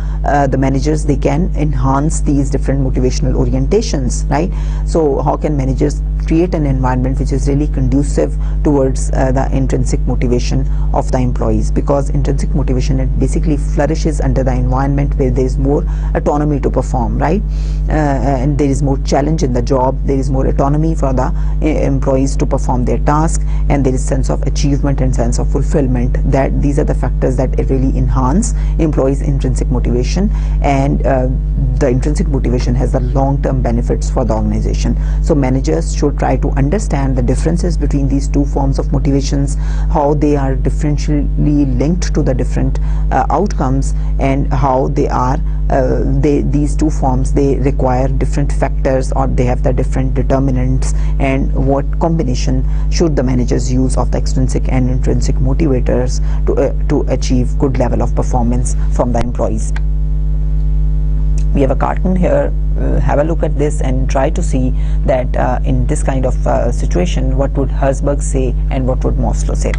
the managers, they can enhance these different motivational orientations, right? So how can managers create an environment which is really conducive towards the intrinsic motivation of the employees, because intrinsic motivation, it basically flourishes under the environment where there is more autonomy to perform, right? And there is more challenge in the job, there is more autonomy for the employees to perform their task, and there is sense of achievement and sense of fulfillment. That these are the factors that really enhance employees' intrinsic motivation, and the intrinsic motivation has the long-term benefits for the organization. So managers should try to understand the differences between these two forms of motivations, how they are differentially linked to the different outcomes, and how they are these two forms, they require different factors, or they have the different determinants, and what combination should the managers use of the extrinsic and intrinsic motivators to achieve good level of performance from the employees. We have a cartoon here. Have a look at this and try to see that in this kind of situation, what would Herzberg say and what would Maslow say.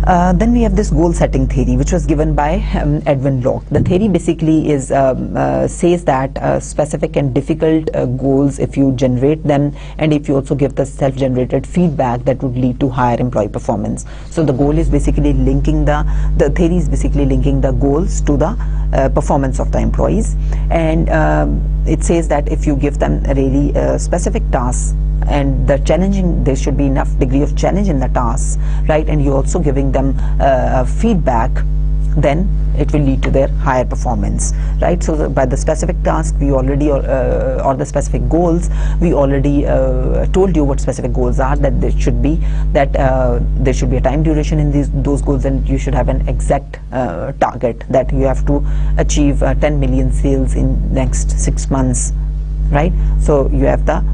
Then we have this goal setting theory, which was given by Edwin Locke. The theory basically is says that specific and difficult goals, if you generate them, and if you also give the self-generated feedback, that would lead to higher employee performance. So the goal is basically linking the theory is basically linking the goals to the performance of the employees, and it says that if you give them a really specific tasks, and there should be enough degree of challenge in the tasks, right, and you're also giving them feedback, then it will lead to their higher performance, right? So by the specific task, we already or the specific goals, we already told you what specific goals are, that there should be a time duration in those goals, and you should have an exact target that you have to achieve 10 million sales in next 6 months, right? So you have the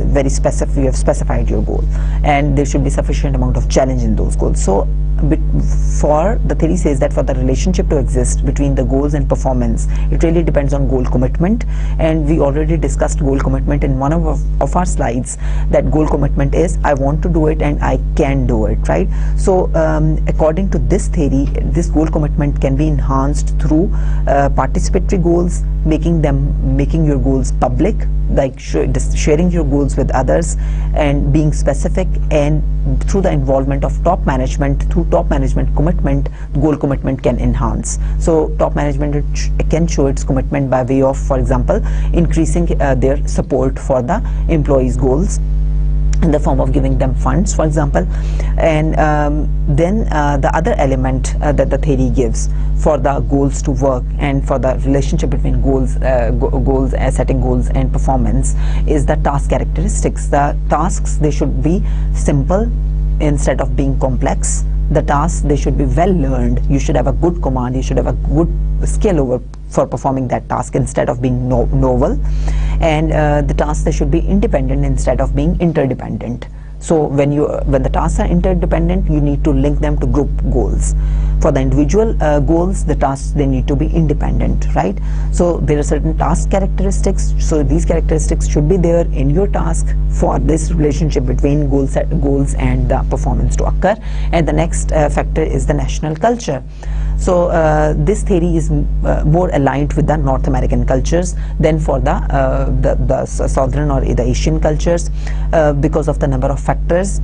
very specific, you have specified your goal, and there should be sufficient amount of challenge in those goals. So for the theory says that for the relationship to exist between the goals and performance, it really depends on goal commitment, and we already discussed goal commitment in one of our slides, that goal commitment is I want to do it and I can do it, right? So according to this theory, this goal commitment can be enhanced through participatory goals, making your goals public, like sharing your goals with others, and being specific, and through the involvement of top management, through top management commitment, goal commitment can enhance. So top management can show its commitment by way of, for example, increasing their support for the employees' goals in the form of giving them funds, for example. And then the other element that the theory gives for the goals to work, and for the relationship between setting goals and performance, is the task characteristics. The tasks, they should be simple instead of being complex. The tasks, they should be well learned. You should have a good command, you should have a good skill for performing that task instead of being novel. And the tasks, they should be independent instead of being interdependent. So when the tasks are interdependent, you need to link them to group goals. For the individual goals, the tasks, they need to be independent, right? So there are certain task characteristics. So these characteristics should be there in your task for this relationship between goals and the performance to occur. And the next factor is the national culture. So this theory is more aligned with the North American cultures than for the Southern or the Asian cultures, because of the number of factors.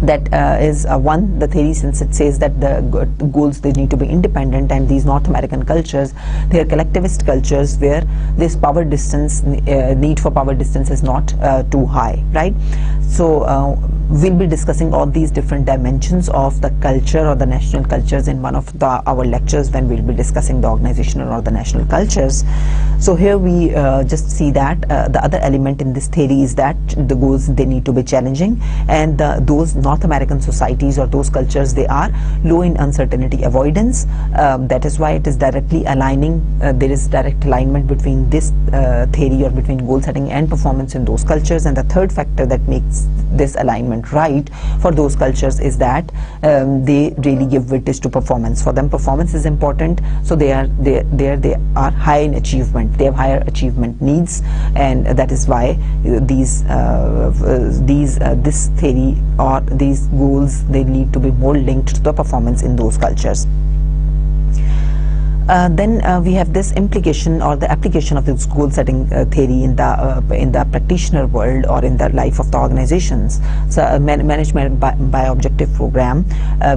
That is one, the theory, since it says that the goals, they need to be independent, and these North American cultures, they are collectivist cultures where this power distance, need for power distance is not too high, right? So we'll be discussing all these different dimensions of the culture or the national cultures in one of our lectures when we'll be discussing the organizational or the national cultures. So here we just see that the other element in this theory is that the goals, they need to be challenging, and those North American societies or those cultures, they are low in uncertainty avoidance. That is why it is directly aligning, there is direct alignment between this theory or between goal setting and performance in those cultures. And the third factor that makes this alignment right for those cultures is that they really give weightage to performance. For them, performance is important, so they are high in achievement, they have higher achievement needs, and that is why this theory or these goals, they need to be more linked to the performance in those cultures. Then we have this implication or the application of this goal setting theory in the practitioner world or in the life of the organizations. So management by objective program,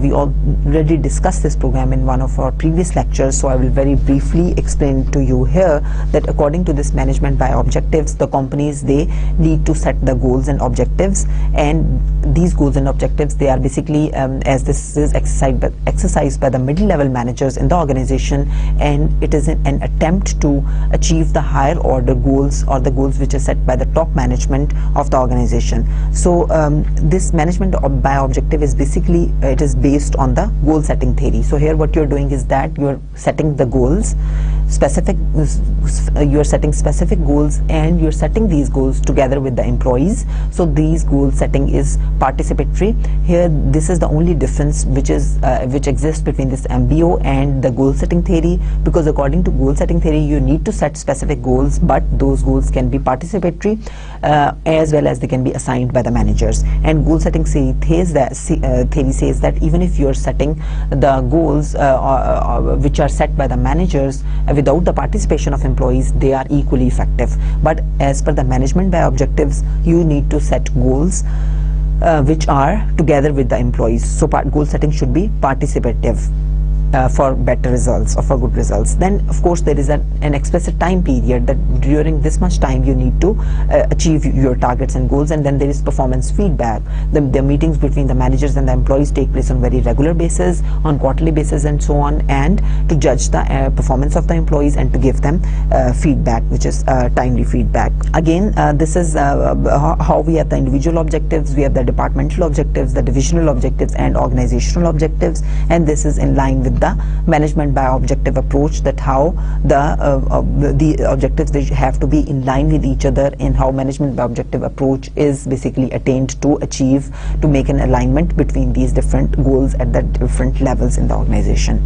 we already discussed this program in one of our previous lectures, so I will very briefly explain to you here that according to this management by objectives, the companies, they need to set the goals and objectives, and these goals and objectives, they are basically as this is exercised by the middle level managers in the organization, and it is an attempt to achieve the higher order goals or the goals which are set by the top management of the organization. So this management by objective is basically, it is based on the goal setting theory. So here what you're doing is that you're setting the goals, you're setting specific goals, and you're setting these goals together with the employees. So these goal setting is participatory. Here this is the only difference which exists between this MBO and the goal setting theory, because according to goal setting theory, you need to set specific goals, but those goals can be participatory as well as they can be assigned by the managers. And goal setting theory says that even if you're setting the goals which are set by the managers without the participation of employees, they are equally effective. But as per the management by objectives, you need to set goals which are together with the employees. So goal setting should be participative for better results or for good results. Then of course there is an explicit time period that during this much time you need to achieve your targets and goals, and then there is performance feedback. The meetings between the managers and the employees take place on very regular basis, on quarterly basis and so on, and to judge the performance of the employees and to give them feedback, which is timely feedback. Again, this is how we have the individual objectives, we have the departmental objectives, the divisional objectives and organizational objectives, and this is in line with the management by objective approach, that how the objectives, they have to be in line with each other, and how management by objective approach is basically attained to achieve, to make an alignment between these different goals at the different levels in the organization.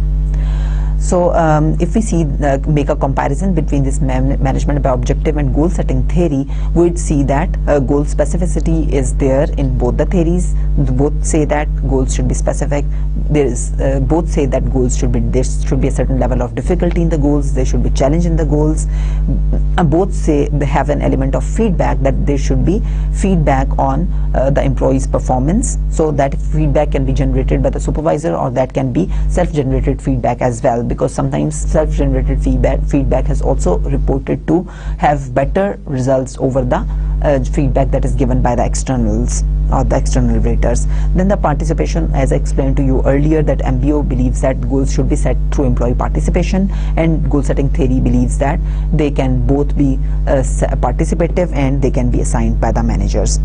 So if we see make a comparison between this management by objective and goal setting theory, we'd see that goal specificity is there in both the theories. Both say that goals should be specific. Both say that goals should be, there should be a certain level of difficulty in the goals, there should be challenge in the goals. Both say they have an element of feedback, that there should be feedback on the employee's performance, so that feedback can be generated by the supervisor, or that can be self-generated feedback as well, because sometimes self-generated feedback has also reported to have better results over the feedback that is given by the externals or the external raters. Then the participation, as I explained to you earlier, that MBO believes that goals should be set through employee participation, and goal setting theory believes that they can both be participative and they can be assigned by the managers.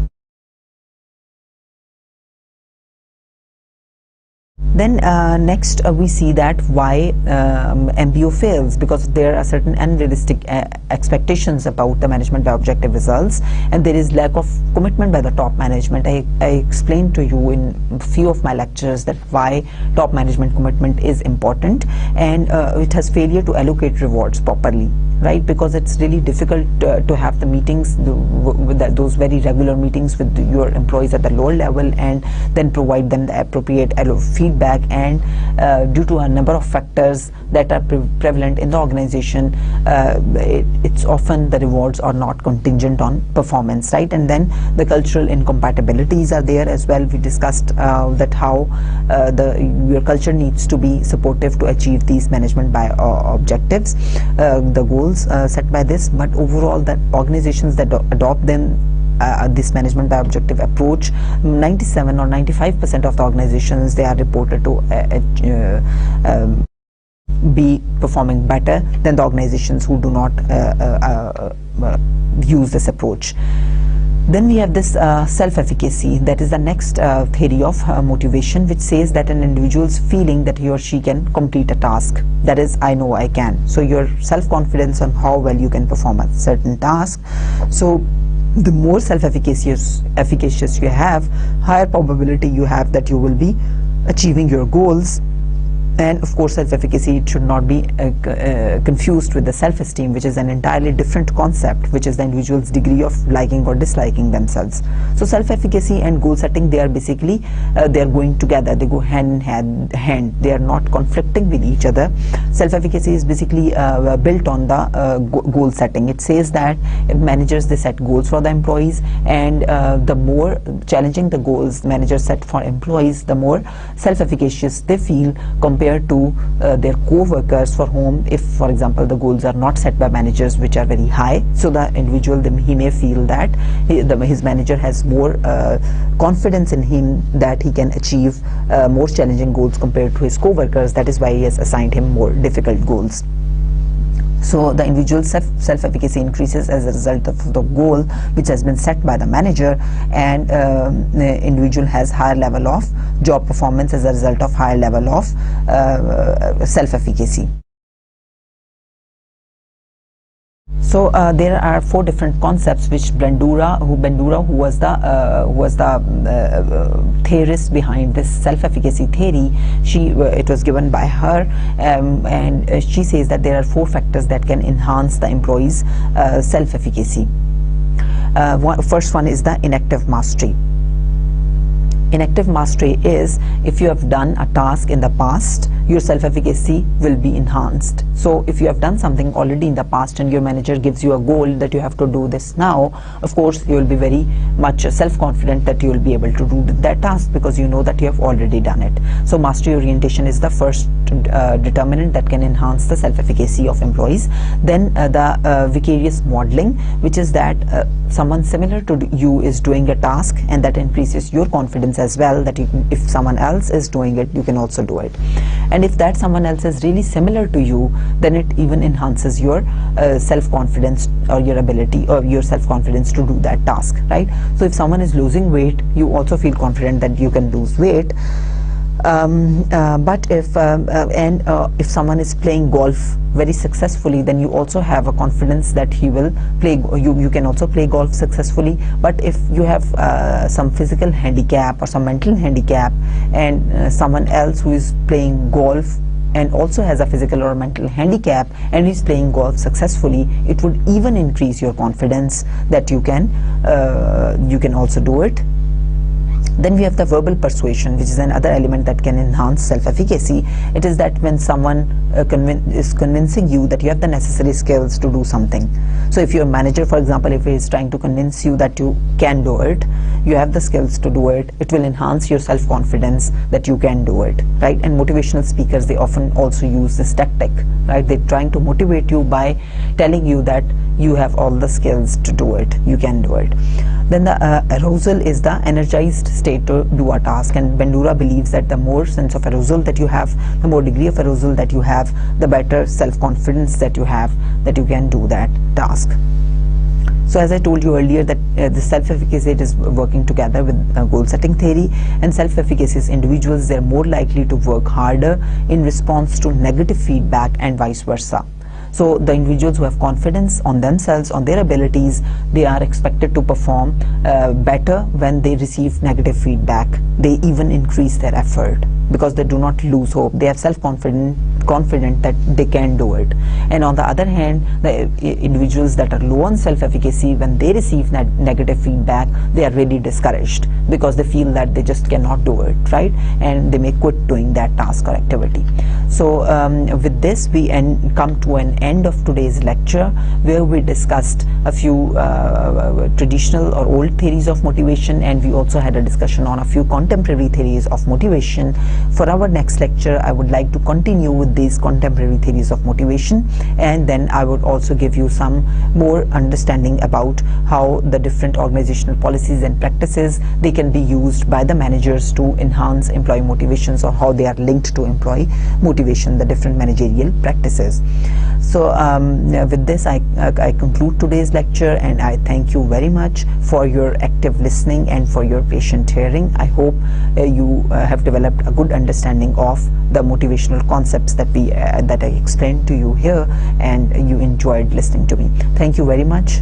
Then next we see that why MBO fails, because there are certain unrealistic expectations about the management by objective results, and there is lack of commitment by the top management. I explained to you in a few of my lectures that why top management commitment is important, and it has failure to allocate rewards properly, right? Because it's really difficult to have the meetings, those very regular meetings with your employees at the lower level, and then provide them the appropriate feedback. And due to a number of factors that are prevalent in the organization, it's often the rewards are not contingent on performance, right? And then the cultural incompatibilities are there as well. We discussed that how your culture needs to be supportive to achieve these management by objectives, the goals set by this, but overall that organizations that adopt them this management by objective approach, 97 or 95% of the organizations, they are reported to be performing better than the organizations who do not use this approach. Then we have this self-efficacy, that is the next theory of motivation, which says that an individual's feeling that he or she can complete a task, that is, I know I can. So your self-confidence on how well you can perform a certain task. So the more efficacious you have, higher probability you have that you will be achieving your goals. And of course, self-efficacy, it should not be confused with the self-esteem, which is an entirely different concept, which is the individual's degree of liking or disliking themselves. So self-efficacy and goal setting, they are basically they are going together, they go hand in hand, they are not conflicting with each other. Self-efficacy is basically built on the goal setting. It says that managers, they set goals for the employees, and the more challenging the goals managers set for employees, the more self-efficacious they feel compared to their co-workers, for whom, if for example the goals are not set by managers which are very high, so the individual, he may feel that his manager has more confidence in him that he can achieve more challenging goals compared to his co-workers. That is why he has assigned him more difficult goals. So the individual's self-efficacy increases as a result of the goal which has been set by the manager, and the individual has higher level of job performance as a result of higher level of self-efficacy. So there are four different concepts which Bandura, who was the theorist behind this self-efficacy theory, it was given by her, and she says that there are four factors that can enhance the employee's self-efficacy. First one is the inactive mastery. Inactive mastery is, if you have done a task in the past, your self-efficacy will be enhanced. So if you have done something already in the past and your manager gives you a goal that you have to do this now, of course you will be very much self-confident that you will be able to do that task, because you know that you have already done it. So mastery orientation is the first determinant that can enhance the self-efficacy of employees. Then the vicarious modeling, which is that someone similar to you is doing a task, and that increases your confidence as well, that if someone else is doing it, you can also do it. And if that someone else is really similar to you, then it even enhances your self-confidence, or your ability, or your self-confidence to do that task, right? So if someone is losing weight, you also feel confident that you can lose weight. But if someone is playing golf very successfully, then you also have a confidence that he will play. You can also play golf successfully. But if you have some physical handicap or some mental handicap, and someone else who is playing golf and also has a physical or mental handicap and is playing golf successfully, it would even increase your confidence that you can also do it. Then we have the verbal persuasion, which is another element that can enhance self-efficacy. It is that when someone is convincing you that you have the necessary skills to do something. So if your manager, for example, if he is trying to convince you that you can do it, you have the skills to do it, it will enhance your self-confidence that you can do it, right? And motivational speakers, they often also use this tactic, right? They're trying to motivate you by telling you that you have all the skills to do it, you can do it. Then the arousal is the energized state to do a task, and Bandura believes that the more sense of arousal that you have, the more degree of arousal that you have, the better self-confidence that you have that you can do that task. So as I told you earlier, that the self-efficacy is working together with goal setting theory, and self-efficacy individuals, they're more likely to work harder in response to negative feedback and vice versa. So the individuals who have confidence on themselves, on their abilities, they are expected to perform better when they receive negative feedback. They even increase their effort because they do not lose hope. They have confident that they can do it. And on the other hand, the individuals that are low on self-efficacy, when they receive negative feedback, they are really discouraged because they feel that they just cannot do it, right? And they may quit doing that task or activity. So with this, we come to an end of today's lecture, where we discussed a few traditional or old theories of motivation, and we also had a discussion on a few contemporary theories of motivation. For our next lecture, I would like to continue with these contemporary theories of motivation, and then I would also give you some more understanding about how the different organizational policies and practices, they can be used by the managers to enhance employee motivations, or how they are linked to employee motivation, the different managerial practices. So with this, I conclude today's lecture, and I thank you very much for your active listening and for your patient hearing. I hope you have developed a good understanding of the motivational concepts that I explained to you here, and you enjoyed listening to me. Thank you very much,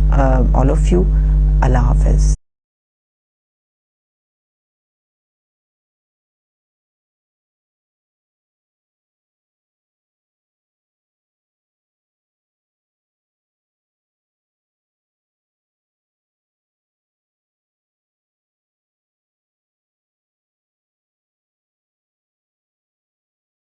all of you. Allah Hafiz.